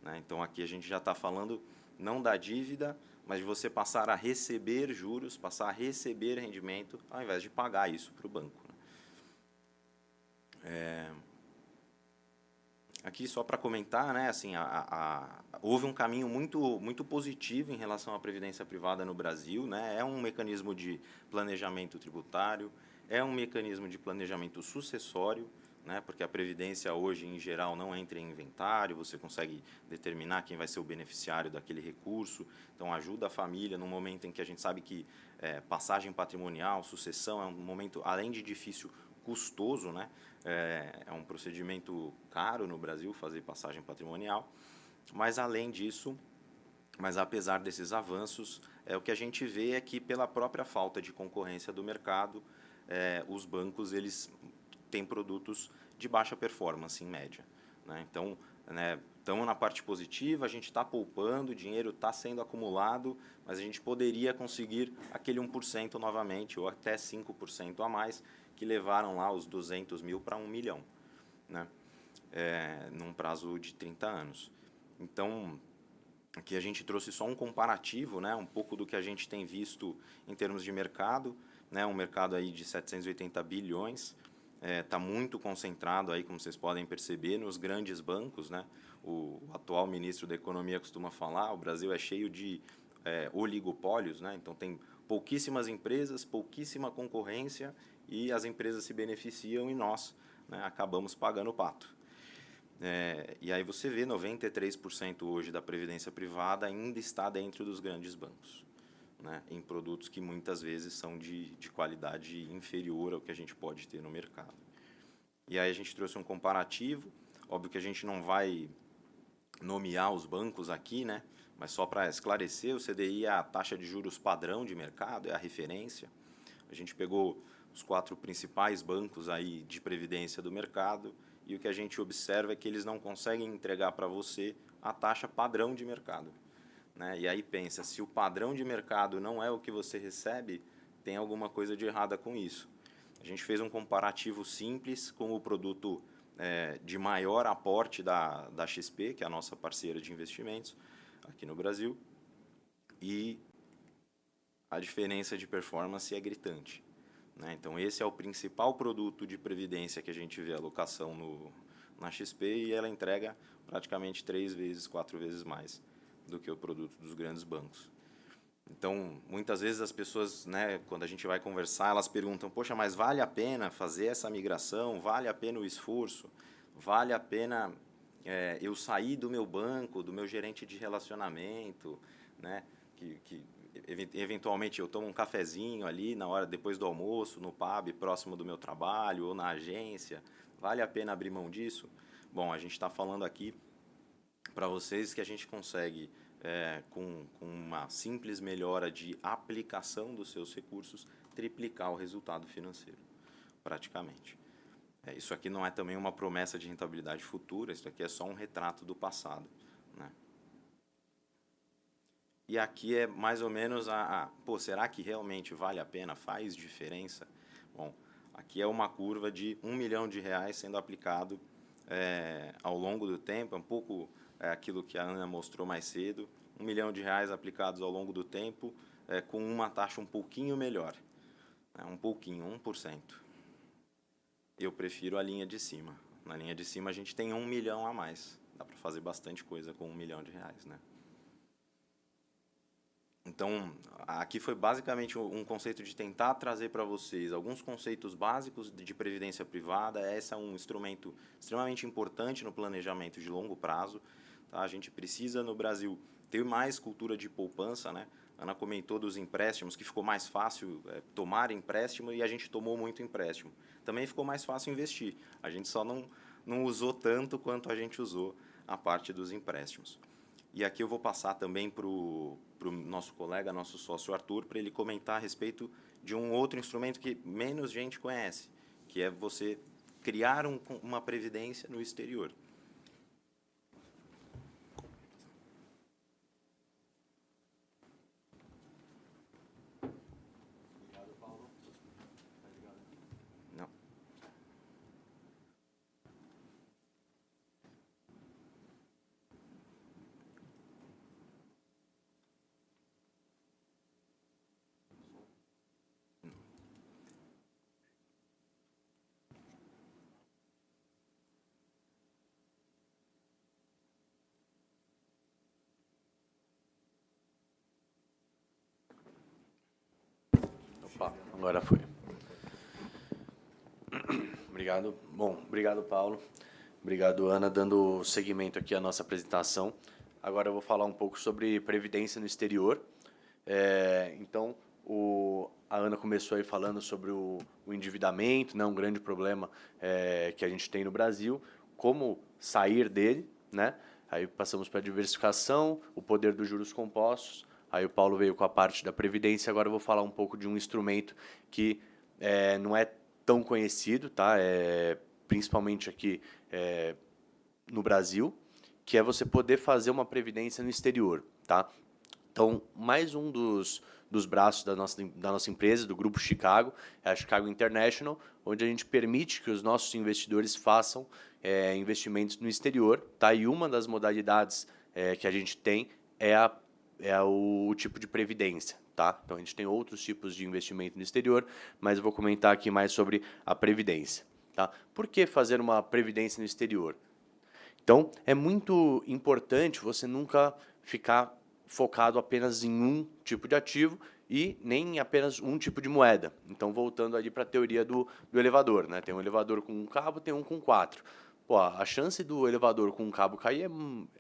Né? Então, aqui a gente já está falando não da dívida, mas de você passar a receber juros, passar a receber rendimento, ao invés de pagar isso para o banco. Né? Aqui só para comentar, né, assim, houve um caminho muito positivo em relação à previdência privada no Brasil. Né? É um mecanismo de planejamento tributário, é um mecanismo de planejamento sucessório, né, porque a previdência hoje, em geral, não entra em inventário, você consegue determinar quem vai ser o beneficiário daquele recurso, então ajuda a família num momento em que a gente sabe que passagem patrimonial, sucessão é um momento, além de difícil, custoso, né? É um procedimento caro no Brasil fazer passagem patrimonial, mas além disso, mas apesar desses avanços, o que a gente vê é que pela própria falta de concorrência do mercado, os bancos eles têm produtos de baixa performance em média. Né? Então, estamos na parte positiva, a gente está poupando, o dinheiro está sendo acumulado, mas a gente poderia conseguir aquele 1% novamente, ou até 5% a mais, que levaram lá os 200 mil para 1 milhão, né? Num prazo de 30 anos. Então, aqui a gente trouxe só um comparativo, né? Um pouco do que a gente tem visto em termos de mercado, né? Um mercado aí de 780 bilhões, está muito concentrado, aí, como vocês podem perceber, nos grandes bancos. Né? O atual ministro da Economia costuma falar, o Brasil é cheio de oligopólios, né? Então tem pouquíssimas empresas, pouquíssima concorrência, e as empresas se beneficiam e nós, né, acabamos pagando o pato. E aí você vê 93% hoje da previdência privada ainda está dentro dos grandes bancos, né, em produtos que muitas vezes são de qualidade inferior ao que a gente pode ter no mercado. E aí a gente trouxe um comparativo, óbvio que a gente não vai nomear os bancos aqui, né, mas só para esclarecer, o CDI é a taxa de juros padrão de mercado, é a referência. A A gente pegou os 4 principais bancos aí de previdência do mercado e o que a gente observa é que eles não conseguem entregar para você a taxa padrão de mercado, né? E aí pensa, se o padrão de mercado não é o que você recebe, tem alguma coisa de errada com isso. A gente fez um comparativo simples com o produto de maior aporte da XP, que é a nossa parceira de investimentos aqui no Brasil, e a diferença de performance é gritante, né? Então, esse é o principal produto de previdência que a gente vê alocação na XP e ela entrega praticamente 3 vezes, 4 vezes mais do que o produto dos grandes bancos. Então, muitas vezes as pessoas, né, quando a gente vai conversar, elas perguntam, poxa, mas vale a pena fazer essa migração? Vale a pena o esforço? Vale a pena eu sair do meu banco, do meu gerente de relacionamento, né, que eventualmente eu tomo um cafezinho ali na hora depois do almoço, no pub próximo do meu trabalho ou na agência? Vale a pena abrir mão disso? Bom, a gente está falando aqui para vocês que a gente consegue, com uma simples melhora de aplicação dos seus recursos, triplicar o resultado financeiro, praticamente. Isso aqui não é também uma promessa de rentabilidade futura, isso aqui é só um retrato do passado, né? E aqui é mais ou menos pô, será que realmente vale a pena? Faz diferença? Bom, aqui é uma curva de R$1 milhão sendo aplicado ao longo do tempo, é um pouco aquilo que a Ana mostrou mais cedo, R$1 milhão aplicados ao longo do tempo, com uma taxa um pouquinho melhor, né? Um pouquinho, 1%. Eu prefiro a linha de cima. Na linha de cima a gente tem R$1 milhão a mais, dá para fazer bastante coisa com R$1 milhão, né? Então, aqui foi basicamente um conceito de tentar trazer para vocês alguns conceitos básicos de previdência privada. Esse é um instrumento extremamente importante no planejamento de longo prazo, tá? A gente precisa, no Brasil, ter mais cultura de poupança, né? A Ana comentou dos empréstimos, que ficou mais fácil tomar empréstimo e a gente tomou muito empréstimo. Também ficou mais fácil investir. A gente só não usou tanto quanto a gente usou a parte dos empréstimos. E aqui eu vou passar também para o nosso colega, nosso sócio Arthur, para ele comentar a respeito de um outro instrumento que menos gente conhece, que é você criar uma previdência no exterior. Obrigado, Paulo. Não. Opa, agora foi. Obrigado. Bom, obrigado, Paulo. Obrigado, Ana, dando seguimento aqui à nossa apresentação. Agora eu vou falar um pouco sobre previdência no exterior. Então, a Ana começou aí falando sobre o endividamento, né, um grande problema que a gente tem no Brasil, como sair dele, né? Aí passamos para a diversificação, o poder dos juros compostos. Aí o Paulo veio com a parte da previdência. Agora eu vou falar um pouco de um instrumento que não é tão conhecido, tá? Principalmente aqui no Brasil, que é você poder fazer uma previdência no exterior, tá? Então, mais um dos braços da nossa empresa, do Grupo Chicago, é a Chicago International, onde a gente permite que os nossos investidores façam investimentos no exterior, tá? E uma das modalidades que a gente tem é o tipo de previdência, tá? Então, a gente tem outros tipos de investimento no exterior, mas eu vou comentar aqui mais sobre a previdência, tá? Por que fazer uma previdência no exterior? Então, é muito importante você nunca ficar focado apenas em um tipo de ativo e nem em apenas um tipo de moeda. Então, voltando ali para a teoria do elevador, né? Tem um elevador com um cabo, tem um com 4. Pô, a chance do elevador com um cabo cair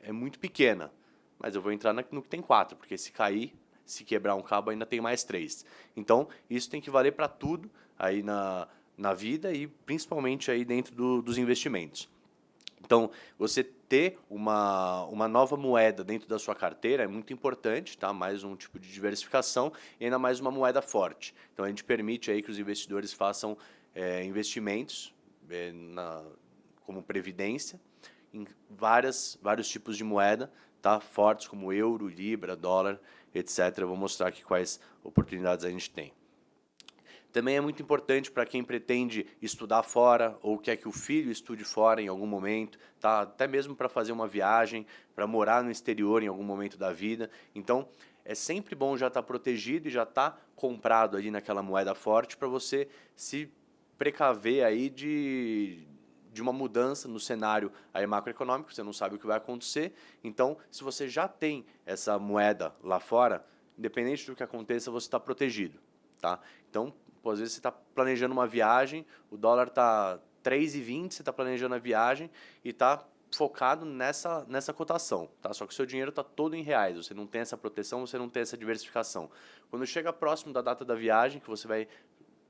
é muito pequena, mas eu vou entrar no que tem 4, porque se cair, se quebrar um cabo, ainda tem mais 3. Então, isso tem que valer para tudo aí na vida e principalmente aí dentro dos investimentos. Então, você ter uma nova moeda dentro da sua carteira é muito importante, tá? Mais um tipo de diversificação e ainda mais uma moeda forte. Então, a gente permite aí que os investidores façam investimentos como previdência em vários tipos de moeda, tá? Fortes como euro, libra, dólar, etc. Eu vou mostrar aqui quais oportunidades a gente tem. Também é muito importante para quem pretende estudar fora ou quer que o filho estude fora em algum momento, tá? Até mesmo para fazer uma viagem, para morar no exterior em algum momento da vida. Então, é sempre bom já estar protegido e já estar comprado ali naquela moeda forte para você se precaver aí de uma mudança no cenário aí macroeconômico, você não sabe o que vai acontecer. Então, se você já tem essa moeda lá fora, independente do que aconteça, você está protegido, tá? Então, às vezes você está planejando uma viagem, o dólar está 3,20, você está planejando a viagem e está focado nessa cotação, tá? Só que o seu dinheiro está todo em reais, você não tem essa proteção, você não tem essa diversificação. Quando chega próximo da data da viagem, que você vai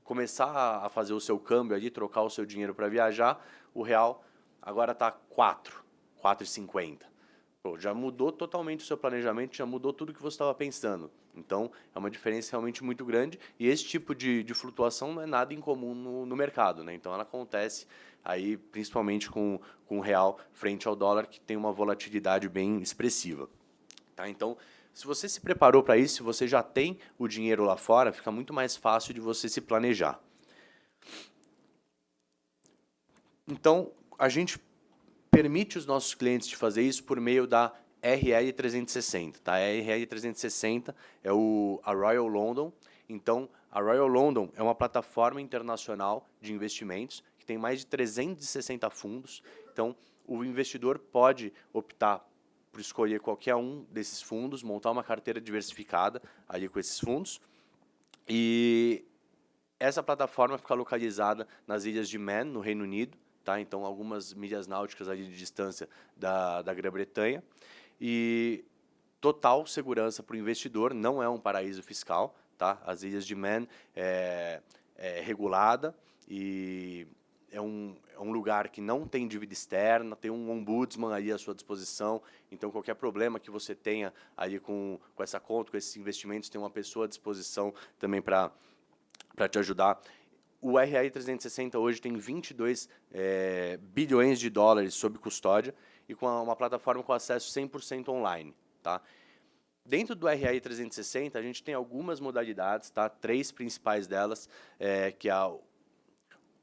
começar a fazer o seu câmbio ali, trocar o seu dinheiro para viajar, o real agora está 4,50. Pô, já mudou totalmente o seu planejamento, já mudou tudo que você estava pensando. Então, é uma diferença realmente muito grande e esse tipo de flutuação não é nada incomum no mercado, né? Então, ela acontece aí principalmente com o real frente ao dólar, que tem uma volatilidade bem expressiva. Tá? Então, se você se preparou para isso, se você já tem o dinheiro lá fora, fica muito mais fácil de você se planejar. Então, a gente permite os nossos clientes de fazer isso por meio da RL 360. Tá? A RL 360 é a Royal London. Então, a Royal London é uma plataforma internacional de investimentos que tem mais de 360 fundos. Então, o investidor pode optar por escolher qualquer um desses fundos, montar uma carteira diversificada ali com esses fundos. E essa plataforma fica localizada nas ilhas de Man, no Reino Unido. Tá? Então, algumas milhas náuticas ali de distância da Grã-Bretanha. E total segurança para o investidor, não é um paraíso fiscal. Tá? As ilhas de Man é regulada e é um lugar que não tem dívida externa, tem um ombudsman ali à sua disposição. Então, qualquer problema que você tenha ali com essa conta, com esses investimentos, tem uma pessoa à disposição também para te ajudar. O RL 360 hoje tem 22 bilhões de dólares sob custódia e com uma plataforma com acesso 100% online. Tá? Dentro do RL 360, a gente tem algumas modalidades, tá? 3 principais delas, que é a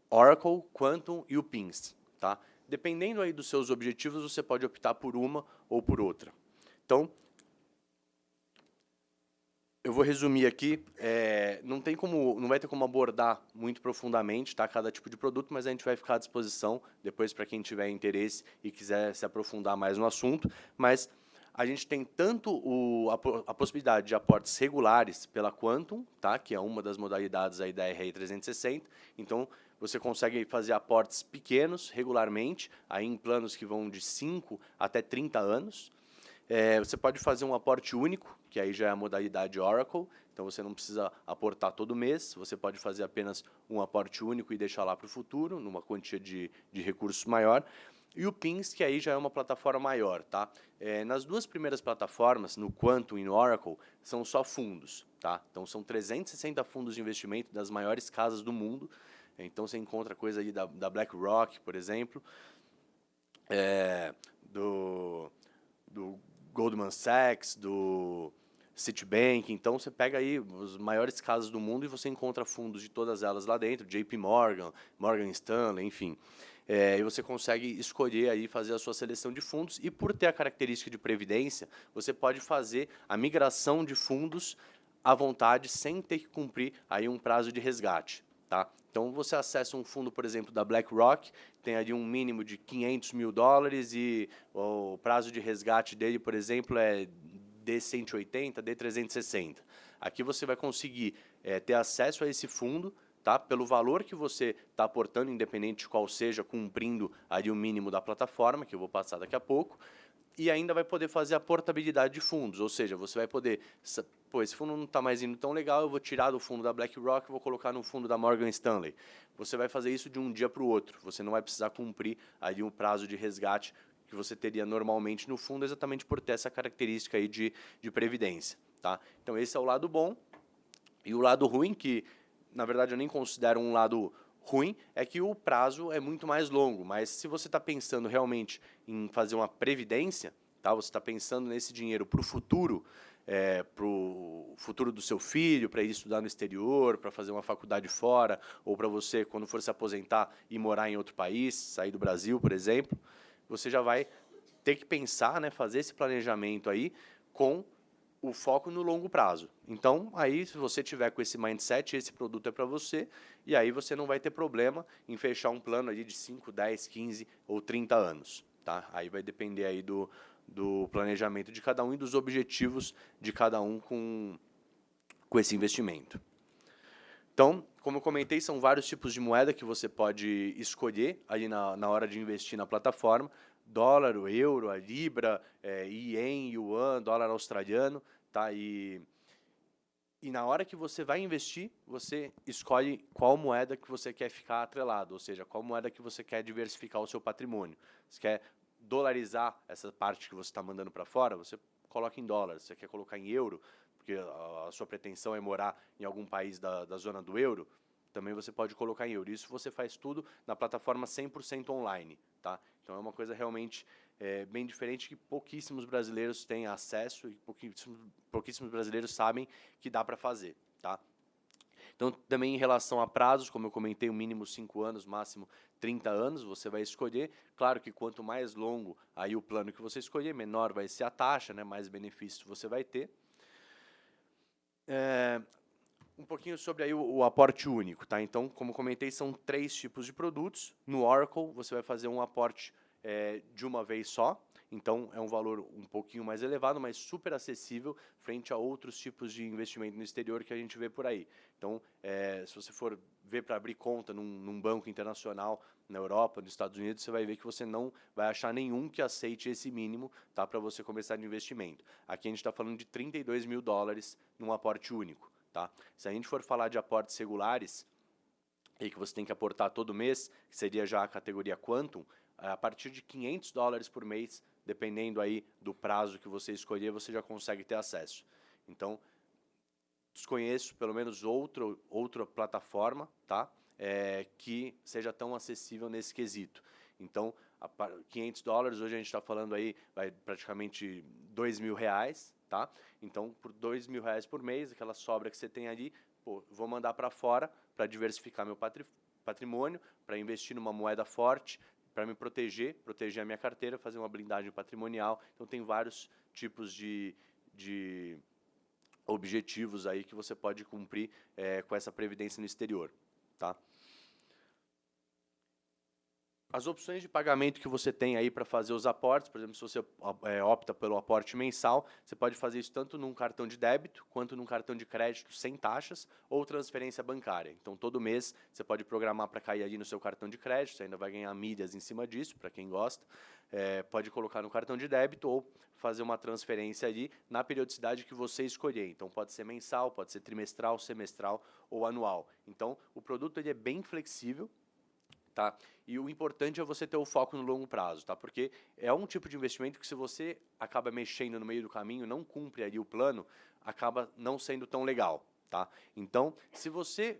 Oracle, Quantum e o PINS. Tá? Dependendo aí dos seus objetivos, você pode optar por uma ou por outra. Então, eu vou resumir aqui, não vai ter como abordar muito profundamente, tá, cada tipo de produto, mas a gente vai ficar à disposição depois para quem tiver interesse e quiser se aprofundar mais no assunto. Mas a gente tem tanto a possibilidade de aportes regulares pela Quantum, tá, que é uma das modalidades aí da RI 360. Então, você consegue fazer aportes pequenos regularmente, aí em planos que vão de 5 até 30 anos. Você pode fazer um aporte único, que aí já é a modalidade Oracle, então você não precisa aportar todo mês, você pode fazer apenas um aporte único e deixar lá para o futuro, numa quantia de recursos maior. E o PINS, que aí já é uma plataforma maior. Tá? Nas duas primeiras plataformas, no Quantum e no Oracle, são só fundos. Tá? Então, são 360 fundos de investimento das maiores casas do mundo. Então, você encontra coisa ali da BlackRock, por exemplo, do Goldman Sachs, do Citibank. Então, você pega aí os maiores casas do mundo e você encontra fundos de todas elas lá dentro, JP Morgan, Morgan Stanley, enfim. E você consegue escolher aí, fazer a sua seleção de fundos. E por ter a característica de previdência, você pode fazer a migração de fundos à vontade, sem ter que cumprir aí um prazo de resgate. Tá? Então, você acessa um fundo, por exemplo, da BlackRock, tem ali um mínimo de $500 mil e o prazo de resgate dele, por exemplo, é D180, D360. Aqui você vai conseguir ter acesso a esse fundo, tá? Pelo valor que você está aportando, independente de qual seja, cumprindo ali o mínimo da plataforma, que eu vou passar daqui a pouco, e ainda vai poder fazer a portabilidade de fundos, ou seja, você vai poder, pô, esse fundo não está mais indo tão legal, eu vou tirar do fundo da BlackRock e vou colocar no fundo da Morgan Stanley. Você vai fazer isso de um dia para o outro, você não vai precisar cumprir ali um prazo de resgate que você teria normalmente no fundo, exatamente por ter essa característica aí de previdência. Tá? Então, esse é o lado bom. E o lado ruim, que na verdade eu nem considero um lado ruim, é que o prazo é muito mais longo. Mas se você está pensando realmente em fazer uma previdência, tá? Você está pensando nesse dinheiro para o futuro do seu filho, para ir estudar no exterior, para fazer uma faculdade fora, ou para você, quando for se aposentar, ir morar em outro país, sair do Brasil, por exemplo, você já vai ter que pensar, né, fazer esse planejamento aí com o foco no longo prazo. Então, aí, se você tiver com esse mindset, esse produto é para você, e aí você não vai ter problema em fechar um plano ali de 5, 10, 15 ou 30 anos. Tá? Aí vai depender aí do planejamento de cada um e dos objetivos de cada um com esse investimento. Então, como eu comentei, são vários tipos de moeda que você pode escolher ali na hora de investir na plataforma. Dólar, o euro, a libra, ien, yuan, dólar australiano, tá? E na hora que você vai investir, você escolhe qual moeda que você quer ficar atrelado, ou seja, qual moeda que você quer diversificar o seu patrimônio. Você quer dolarizar essa parte que você está mandando para fora, você coloca em dólar. Você quer colocar em euro, porque a sua pretensão é morar em algum país da zona do euro, também você pode colocar em euro. Isso você faz tudo na plataforma 100% online. Tá? Então é uma coisa realmente bem diferente que pouquíssimos brasileiros têm acesso e pouquíssimos brasileiros sabem que dá para fazer. Tá? Então, também em relação a prazos, como eu comentei, o mínimo 5 anos, máximo 30 anos, você vai escolher. Claro que quanto mais longo aí o plano que você escolher, menor vai ser a taxa, né, mais benefícios você vai ter. Um pouquinho sobre aí o aporte único. Tá? Então, como comentei, são 3 tipos de produtos. No Oracle, você vai fazer um aporte de uma vez só. Então, é um valor um pouquinho mais elevado, mas super acessível frente a outros tipos de investimento no exterior que a gente vê por aí. Então, se você for ver para abrir conta num banco internacional na Europa, nos Estados Unidos, você vai ver que você não vai achar nenhum que aceite esse mínimo, tá, para você começar de investimento. Aqui a gente está falando de $32 mil num aporte único. Tá? Se a gente for falar de aportes regulares, e que você tem que aportar todo mês, que seria já a categoria Quantum, a partir de $500 por mês, dependendo aí do prazo que você escolher, você já consegue ter acesso. Então, desconheço pelo menos outra plataforma, tá? Que seja tão acessível nesse quesito. Então, $500, hoje a gente está falando aí, vai praticamente R$2 mil, tá? Então, por R$2 mil por mês, aquela sobra que você tem ali, pô, vou mandar para fora para diversificar meu patrimônio, para investir numa moeda forte, para me proteger a minha carteira, fazer uma blindagem patrimonial. Então, tem vários tipos de objetivos aí que você pode cumprir com essa previdência no exterior. Tá? As opções de pagamento que você tem aí para fazer os aportes, por exemplo, se você opta pelo aporte mensal, você pode fazer isso tanto num cartão de débito, quanto num cartão de crédito sem taxas, ou transferência bancária. Então, todo mês você pode programar para cair ali no seu cartão de crédito, você ainda vai ganhar milhas em cima disso, para quem gosta. Pode colocar no cartão de débito ou fazer uma transferência ali na periodicidade que você escolher. Então, pode ser mensal, pode ser trimestral, semestral ou anual. Então, o produto ele é bem flexível. Tá? E o importante é você ter o foco no longo prazo, tá? Porque é um tipo de investimento que, se você acaba mexendo no meio do caminho, não cumpre ali o plano, acaba não sendo tão legal. Tá? Então, se você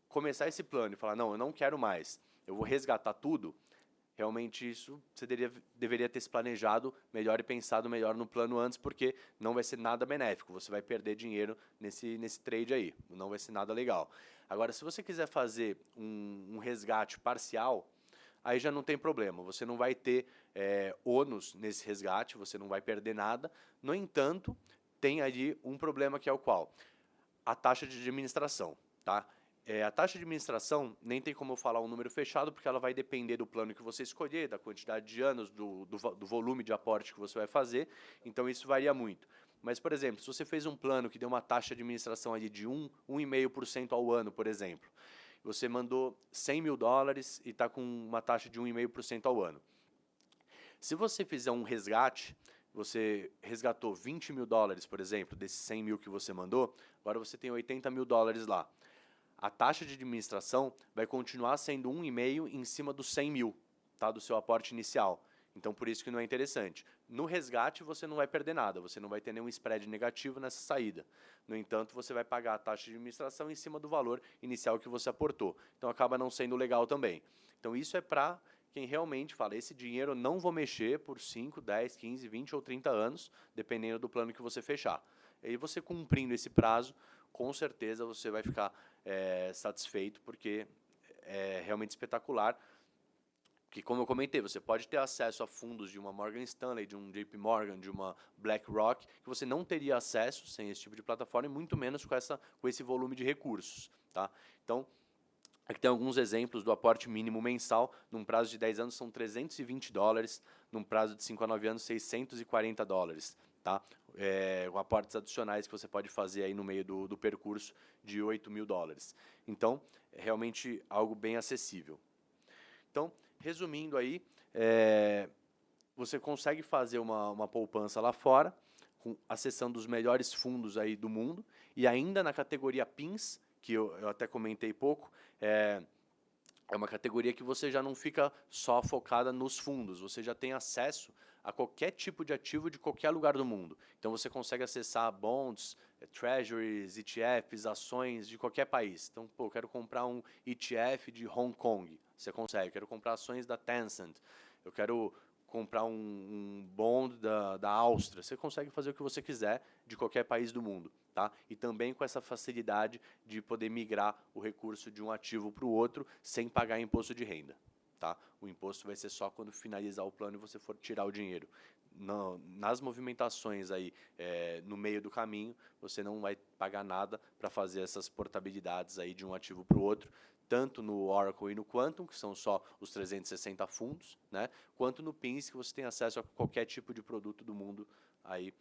começar esse plano e falar, não, eu não quero mais, eu vou resgatar tudo, realmente isso você deveria ter se planejado melhor e pensado melhor no plano antes, porque não vai ser nada benéfico, você vai perder dinheiro nesse trade aí, não vai ser nada legal. Agora, se você quiser fazer um resgate parcial, aí já não tem problema, você não vai ter ônus nesse resgate, você não vai perder nada. No entanto, tem ali um problema que é o qual? A taxa de administração. Tá? A taxa de administração, nem tem como eu falar um número fechado, porque ela vai depender do plano que você escolher, da quantidade de anos, do volume de aporte que você vai fazer, então isso varia muito. Mas, por exemplo, se você fez um plano que deu uma taxa de administração ali de 1,5% ao ano, por exemplo, você mandou $100 mil e está com uma taxa de 1,5% ao ano. Se você fizer um resgate, você resgatou $20 mil, por exemplo, desses 100 mil que você mandou, agora você tem $80 mil lá. A taxa de administração vai continuar sendo 1,5% em cima dos 100 mil, tá, do seu aporte inicial. Então, por isso que não é interessante. No resgate, você não vai perder nada, você não vai ter nenhum spread negativo nessa saída. No entanto, você vai pagar a taxa de administração em cima do valor inicial que você aportou. Então, acaba não sendo legal também. Então, isso é para quem realmente fala, esse dinheiro eu não vou mexer por 5, 10, 15, 20 ou 30 anos, dependendo do plano que você fechar. E aí, você cumprindo esse prazo, com certeza você vai ficar satisfeito, porque é realmente espetacular. Que, como eu comentei, você pode ter acesso a fundos de uma Morgan Stanley, de um JP Morgan, de uma BlackRock, que você não teria acesso sem esse tipo de plataforma, e muito menos com esse volume de recursos. Tá? Então, aqui tem alguns exemplos do aporte mínimo mensal. Num prazo de 10 anos são $320, num prazo de 5 a 9 anos, $640. Tá? Com aportes adicionais que você pode fazer aí no meio do percurso de $8.000. Então, é realmente algo bem acessível. Então, resumindo aí, você consegue fazer uma poupança lá fora, acessando os melhores fundos aí do mundo, e ainda na categoria PINs, que eu até comentei pouco, é uma categoria que você já não fica só focada nos fundos, você já tem acesso a qualquer tipo de ativo de qualquer lugar do mundo. Então você consegue acessar bonds, treasuries, ETFs, ações de qualquer país. Então, pô, eu quero comprar um ETF de Hong Kong, você consegue. Eu quero comprar ações da Tencent, eu quero comprar um bond da Áustria, você consegue fazer o que você quiser de qualquer país do mundo. Tá? E também com essa facilidade de poder migrar o recurso de um ativo para o outro sem pagar imposto de renda. Tá? O imposto vai ser só quando finalizar o plano e você for tirar o dinheiro. Nas movimentações aí, no meio do caminho, você não vai pagar nada para fazer essas portabilidades aí de um ativo para o outro, tanto no Oracle e no Quantum, que são só os 360 fundos, né? Quanto no PINS, que você tem acesso a qualquer tipo de produto do mundo aí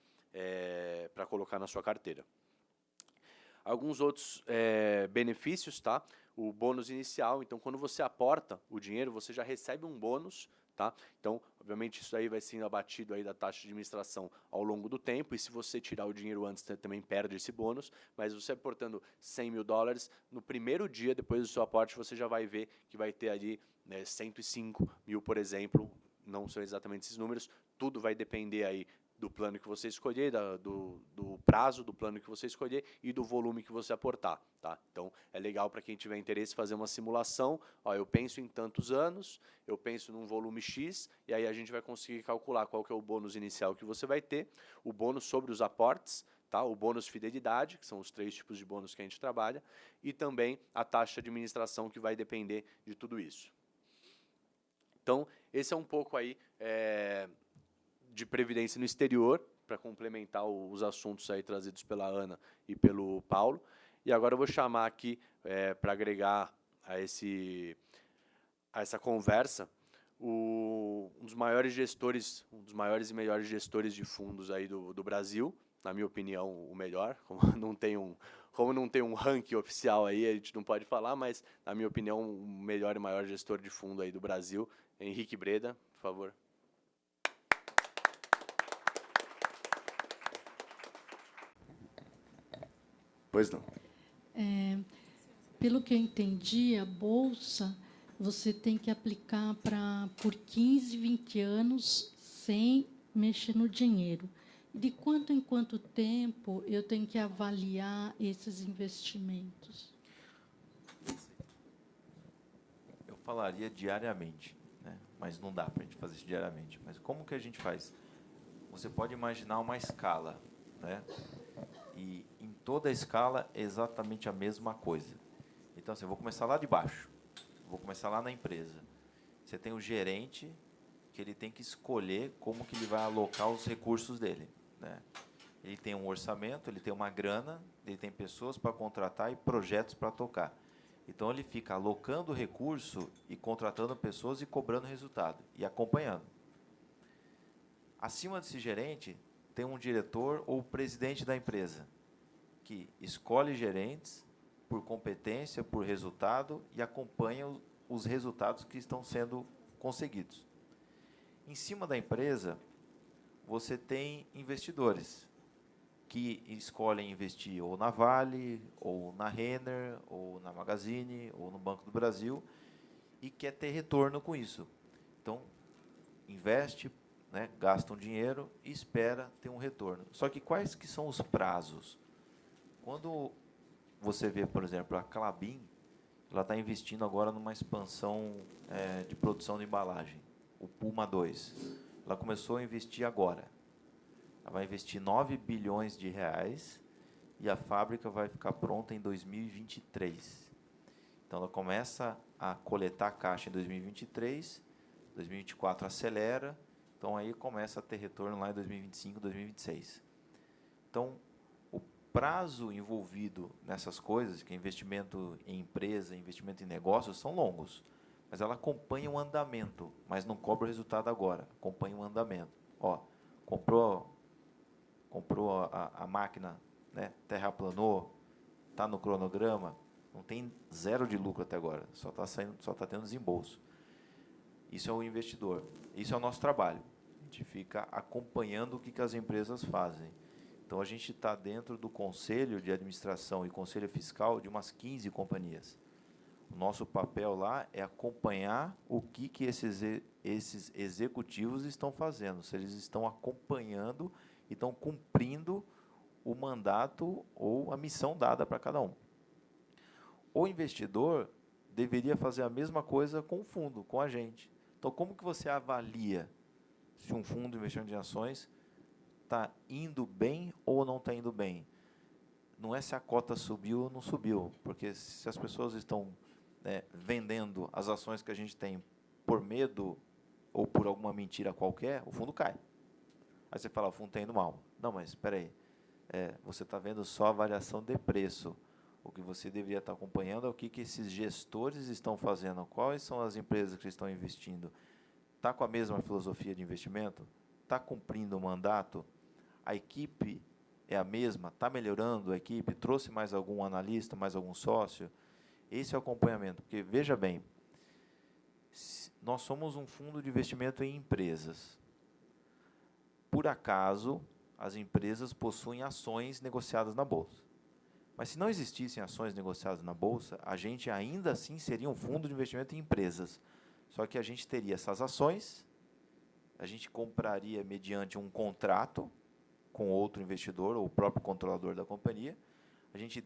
para colocar na sua carteira. Alguns outros benefícios, tá? O bônus inicial, então quando você aporta o dinheiro, você já recebe um bônus, tá? Então, obviamente, isso aí vai sendo abatido aí da taxa de administração ao longo do tempo, e se você tirar o dinheiro antes, você também perde esse bônus, mas você aportando $100.000, no primeiro dia, depois do seu aporte, você já vai ver que vai ter ali 105 mil, por exemplo, não são exatamente esses números, tudo vai depender aí do plano que você escolher, do prazo do plano que você escolher e do volume que você aportar. Tá? Então, é legal para quem tiver interesse fazer uma simulação. Ó, eu penso em tantos anos, eu penso num volume X, e aí a gente vai conseguir calcular qual que é o bônus inicial que você vai ter, o bônus sobre os aportes, tá? O bônus fidelidade, que são os 3 tipos de bônus que a gente trabalha, e também a taxa de administração, que vai depender de tudo isso. Então, esse é um pouco aí de previdência no exterior, para complementar os assuntos aí trazidos pela Ana e pelo Paulo. E agora eu vou chamar aqui, para agregar a essa conversa, um dos maiores gestores, um dos maiores e melhores gestores de fundos aí do Brasil, na minha opinião, o melhor, como não tem um ranking oficial aí, a gente não pode falar, mas, na minha opinião, o melhor e maior gestor de fundo aí do Brasil, Henrique Breda, por favor. Pois não. Pelo que eu entendi, a Bolsa você tem que aplicar por 15, 20 anos sem mexer no dinheiro. De quanto em quanto tempo eu tenho que avaliar esses investimentos? Eu falaria diariamente, né? Mas não dá para a gente fazer isso diariamente. Mas como que a gente faz? Você pode imaginar uma escala, né? E em toda a escala é exatamente a mesma coisa. Então, assim, eu vou começar lá de baixo. Vou começar lá na empresa. Você tem o gerente, que ele tem que escolher como que ele vai alocar os recursos dele, né? Ele tem um orçamento, ele tem uma grana, ele tem pessoas para contratar e projetos para tocar. Então, ele fica alocando recurso e contratando pessoas e cobrando resultado e acompanhando. Acima desse gerente, tem um diretor ou presidente da empresa, que escolhe gerentes por competência, por resultado, e acompanha os resultados que estão sendo conseguidos. Em cima da empresa, você tem investidores, que escolhem investir ou na Vale, ou na Renner, ou na Magazine, ou no Banco do Brasil, e quer ter retorno com isso. Então, investe, né, gasta um dinheiro e espera ter um retorno. Só que quais que são os prazos? Quando você vê, por exemplo, a Klabin, ela está investindo agora numa expansão de produção de embalagem, o Puma 2. Ela começou a investir agora. Ela vai investir 9 bilhões de reais e a fábrica vai ficar pronta em 2023. Então, ela começa a coletar caixa em 2023, 2024 acelera, então aí começa a ter retorno lá em 2025, 2026. Então, o prazo envolvido nessas coisas, que é investimento em empresa, investimento em negócios, são longos, mas ela acompanha o andamento, mas não cobra o resultado agora, acompanha o andamento. Ó, comprou a máquina, né, terraplanou, está no cronograma, não tem zero de lucro até agora, só está tendo desembolso. Isso é o investidor. Isso é o nosso trabalho. A gente fica acompanhando o que as empresas fazem. Então, a gente está dentro do conselho de administração e conselho fiscal de umas 15 companhias. O nosso papel lá é acompanhar o que esses executivos estão fazendo, se eles estão acompanhando e estão cumprindo o mandato ou a missão dada para cada um. O investidor deveria fazer a mesma coisa com o fundo, com a gente. Então, como que você avalia se um fundo de investimento em ações está indo bem ou não está indo bem? Não é se a cota subiu ou não subiu, porque se as pessoas estão vendendo as ações que a gente tem por medo ou por alguma mentira qualquer, o fundo cai. Aí você fala, o fundo está indo mal. Não, mas espera aí, você está vendo só a variação de preço. O que você deveria estar acompanhando é o que esses gestores estão fazendo, quais são as empresas que estão investindo. Está com a mesma filosofia de investimento? Está cumprindo o mandato? A equipe é a mesma? Está melhorando a equipe? Trouxe mais algum analista, mais algum sócio? Esse é o acompanhamento. Porque, veja bem, nós somos um fundo de investimento em empresas. Por acaso, as empresas possuem ações negociadas na Bolsa. Mas se não existissem ações negociadas na Bolsa, a gente ainda assim seria um fundo de investimento em empresas. Só que a gente teria essas ações, a gente compraria mediante um contrato com outro investidor ou o próprio controlador da companhia, a gente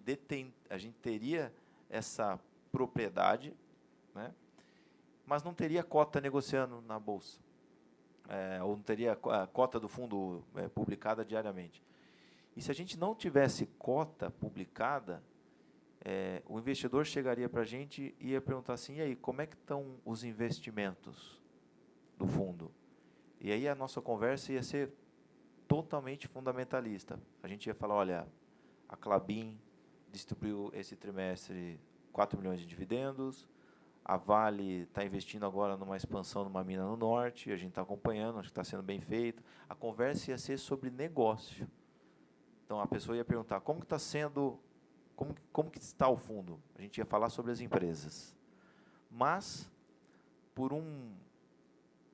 teria essa propriedade, né, mas não teria cota negociando na Bolsa, ou não teria a cota do fundo publicada diariamente. E se a gente não tivesse cota publicada, o investidor chegaria para a gente e ia perguntar assim, e aí, como é que estão os investimentos do fundo? E aí a nossa conversa ia ser totalmente fundamentalista. A gente ia falar, olha, a Klabin distribuiu esse trimestre 4 milhões de dividendos, a Vale está investindo agora numa expansão numa mina no norte, a gente está acompanhando, acho que está sendo bem feito. A conversa ia ser sobre negócio. Então, a pessoa ia perguntar, como que está sendo, como que está o fundo? A gente ia falar sobre as empresas. Mas, por um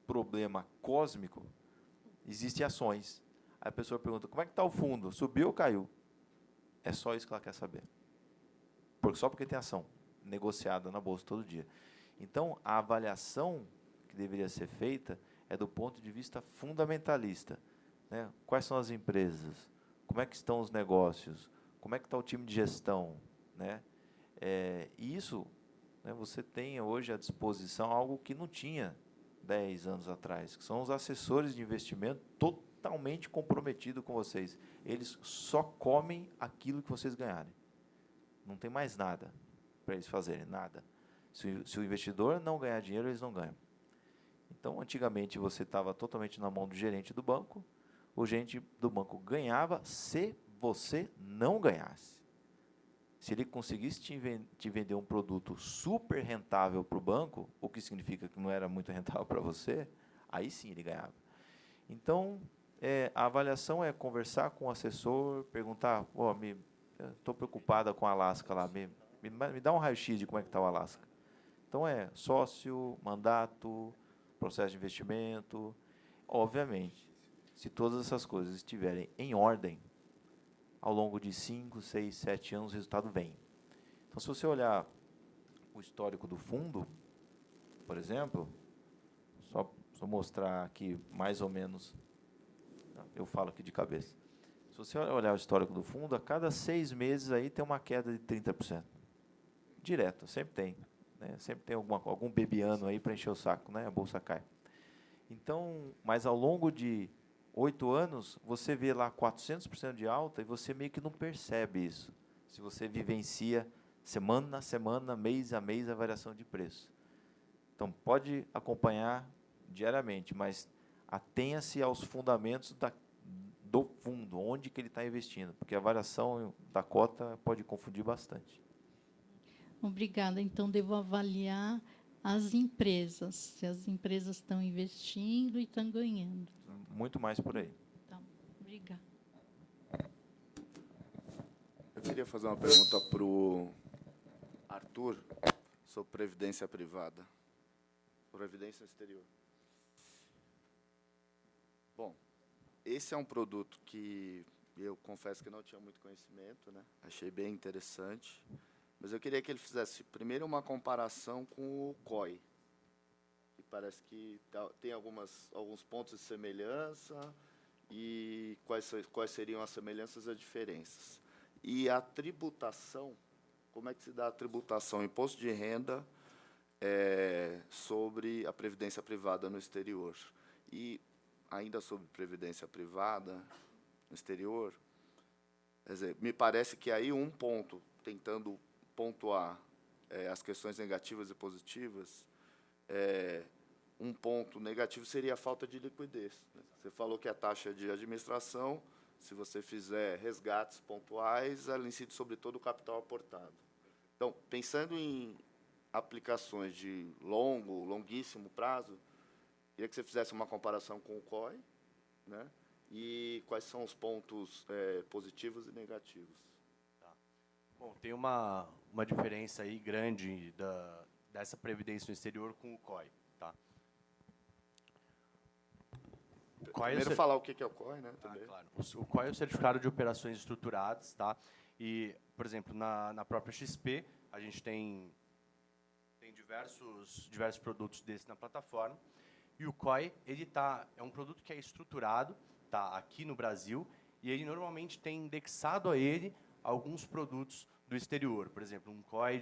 problema cósmico, existem ações. Aí a pessoa pergunta, como é que está o fundo? Subiu ou caiu? É só isso que ela quer saber. Só porque tem ação negociada na Bolsa todo dia. Então, a avaliação que deveria ser feita é do ponto de vista fundamentalista, né? Quais são as empresas? Como é que estão os negócios? Como é que está o time de gestão? Né? E isso, né, você tem hoje à disposição algo que não tinha 10 anos atrás, que são os assessores de investimento totalmente comprometidos com vocês. Eles só comem aquilo que vocês ganharem. Não tem mais nada para eles fazerem, nada. Se o investidor não ganhar dinheiro, eles não ganham. Então, antigamente, você estava totalmente na mão do gerente do banco, o gerente do banco ganhava se você não ganhasse. Se ele conseguisse te vender um produto super rentável para o banco, o que significa que não era muito rentável para você, aí sim ele ganhava. Então, a avaliação é conversar com o assessor, perguntar, estou preocupada com a Alasca lá, me dá um raio-x de como é que está o Alasca. Então, sócio, mandato, processo de investimento, obviamente. Se todas essas coisas estiverem em ordem, ao longo de 5, 6, 7 anos, o resultado vem. Então, se você olhar o histórico do fundo, por exemplo, só Vou mostrar aqui mais ou menos, eu falo aqui de cabeça. Se você olhar o histórico do fundo, a cada 6 meses aí tem uma queda de 30%. Direto, sempre tem. Né? Sempre tem algum bebiano aí para encher o saco, né? A bolsa cai. Então, mas ao longo de 8 anos, você vê lá 400% de alta e você meio que não percebe isso. Se você vivencia semana a semana, mês a mês, a variação de preço. Então, pode acompanhar diariamente, mas atenha-se aos fundamentos do fundo, onde que ele está investindo, porque a variação da cota pode confundir bastante. Obrigada. Então, devo avaliar as empresas, se as empresas estão investindo e estão ganhando. Muito mais por aí. Então, obrigada. Eu queria fazer uma pergunta para o Arthur sobre previdência privada. Previdência exterior. Bom, esse é um produto que eu confesso que não tinha muito conhecimento, né? Achei bem interessante. Mas eu queria que ele fizesse primeiro uma comparação com o COI. Que parece que tem alguns pontos de semelhança e quais seriam as semelhanças e as diferenças. E a tributação, como é que se dá a tributação, imposto de renda, sobre a previdência privada no exterior. E, ainda sobre previdência privada no exterior, quer dizer, me parece que aí um ponto, tentando pontuar as questões negativas e positivas, um ponto negativo seria a falta de liquidez. Né? Você falou que a taxa de administração, se você fizer resgates pontuais, ela incide sobre todo o capital aportado. Então, pensando em aplicações de longuíssimo prazo, queria que você fizesse uma comparação com o COI, né? E quais são os pontos positivos e negativos. Tá. Bom, tem uma diferença aí grande dessa previdência no exterior com o COI. Tá? O COI Primeiro falar o que é o COI, né? Também. Claro. O COI é o Certificado de Operações Estruturadas. Tá? E, por exemplo, na própria XP, a gente tem diversos produtos desses na plataforma. E o COI, é um produto que é estruturado, tá, aqui no Brasil, e ele normalmente tem indexado a ele alguns produtos do exterior. Por exemplo, um COI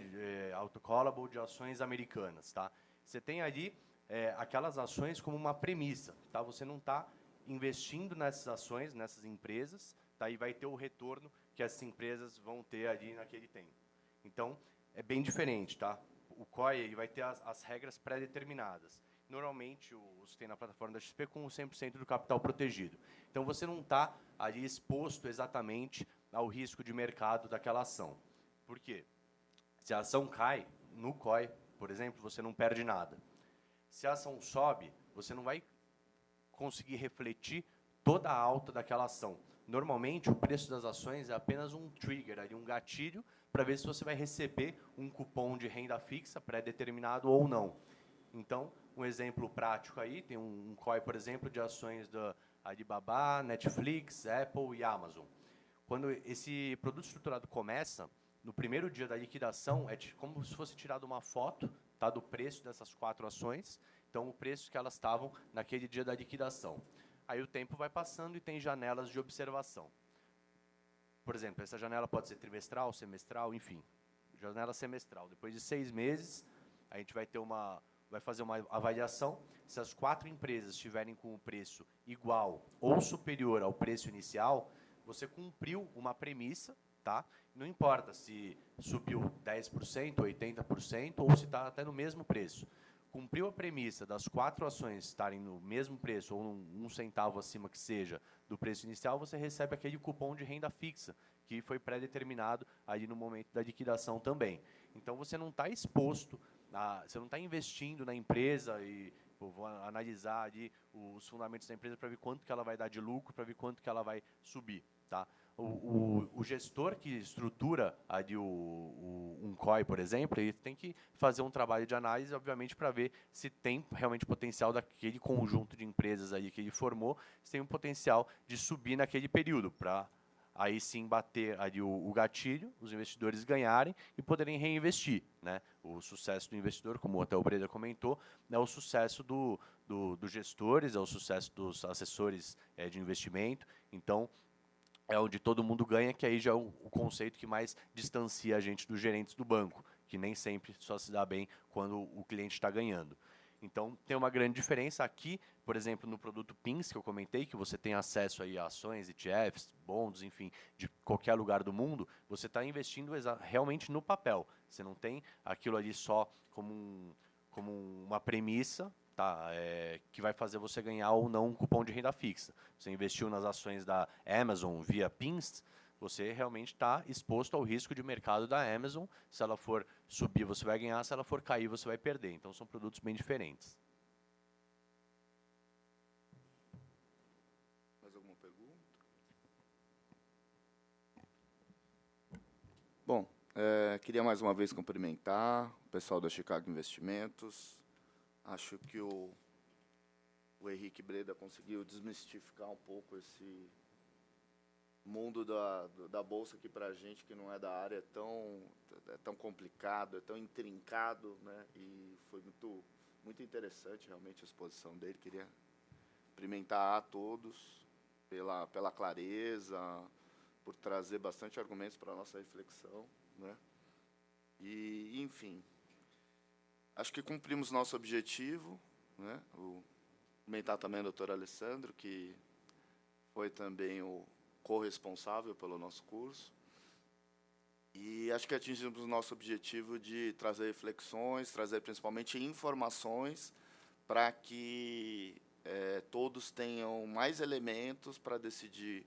autocallable de ações americanas. Tá? Você tem ali aquelas ações como uma premissa. Tá? Você não está investindo nessas ações, nessas empresas, tá? E vai ter o retorno que essas empresas vão ter ali naquele tempo. Então, é bem diferente. Tá? O COI ele vai ter as regras pré-determinadas. Normalmente, os que tem na plataforma da XP com 100% do capital protegido. Então, você não está ali exposto exatamente ao risco de mercado daquela ação. Por quê? Se a ação cai, no COI, por exemplo, você não perde nada. Se a ação sobe, você não vai conseguir refletir toda a alta daquela ação. Normalmente, o preço das ações é apenas um trigger, ali, um gatilho, para ver se você vai receber um cupom de renda fixa pré-determinado ou não. Então, um exemplo prático aí, tem um COI, por exemplo, de ações da Alibaba, Netflix, Apple e Amazon. Quando esse produto estruturado começa, no primeiro dia da liquidação, é como se fosse tirado uma foto, tá, do preço dessas 4 ações, então o preço que elas estavam naquele dia da liquidação. Aí o tempo vai passando e tem janelas de observação. Por exemplo, essa janela pode ser trimestral, semestral, enfim. Janela semestral. Depois de 6 meses, a gente vai fazer uma avaliação. Se as 4 empresas estiverem com o preço igual ou superior ao preço inicial, você cumpriu uma premissa, tá? Não importa se subiu 10%, 80% ou se está até no mesmo preço. Cumpriu a premissa das 4 ações estarem no mesmo preço ou um centavo acima que seja do preço inicial, você recebe aquele cupom de renda fixa, que foi pré-determinado ali no momento da liquidação também. Então, você não está exposto, você não está investindo na empresa e vou analisar ali os fundamentos da empresa para ver quanto que ela vai dar de lucro, para ver quanto que ela vai subir. Tá? O gestor que estrutura ali um COI, por exemplo, ele tem que fazer um trabalho de análise, obviamente, para ver se tem realmente potencial daquele conjunto de empresas aí que ele formou, se tem um potencial de subir naquele período, para aí sim bater ali o gatilho, os investidores ganharem e poderem reinvestir, né? O sucesso do investidor, como até o Breda comentou, é o sucesso dos gestores, é o sucesso dos assessores de investimento. Então, é onde todo mundo ganha, que aí já é o conceito que mais distancia a gente dos gerentes do banco, que nem sempre só se dá bem quando o cliente está ganhando. Então, tem uma grande diferença aqui, por exemplo, no produto PINS, que eu comentei, que você tem acesso aí a ações, ETFs, bonds, enfim, de qualquer lugar do mundo, você está investindo realmente no papel. Você não tem aquilo ali só como uma premissa, tá, que vai fazer você ganhar ou não um cupom de renda fixa. Você investiu nas ações da Amazon via PINS, você realmente está exposto ao risco de mercado da Amazon. Se ela for subir, você vai ganhar. Se ela for cair, você vai perder. Então, são produtos bem diferentes. Mais alguma pergunta? Bom, queria mais uma vez cumprimentar o pessoal da Chicago Investimentos. Acho que o Henrique Breda conseguiu desmistificar um pouco esse mundo da Bolsa que para a gente que não é da área é tão complicado, é tão intrincado, né? E foi muito interessante realmente a exposição dele. Queria cumprimentar a todos pela clareza, por trazer bastante argumentos para a nossa reflexão, né? E, enfim, acho que cumprimos nosso objetivo, né? Cumprimentar também o doutor Alessandro, que foi também o corresponsável pelo nosso curso. E acho que atingimos o nosso objetivo de trazer reflexões, trazer principalmente informações para que todos tenham mais elementos para decidir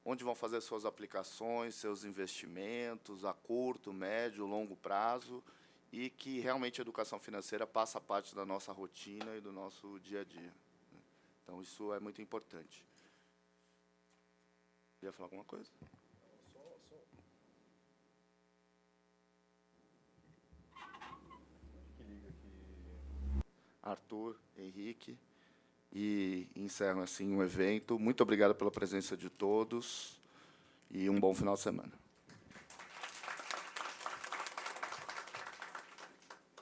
onde vão fazer suas aplicações, seus investimentos a curto, médio, longo prazo, e que realmente a educação financeira passa parte da nossa rotina e do nosso dia a dia. Então, isso é muito importante. Queria falar alguma coisa? Arthur, Henrique, e encerro assim o evento. Muito obrigado pela presença de todos e um bom final de semana.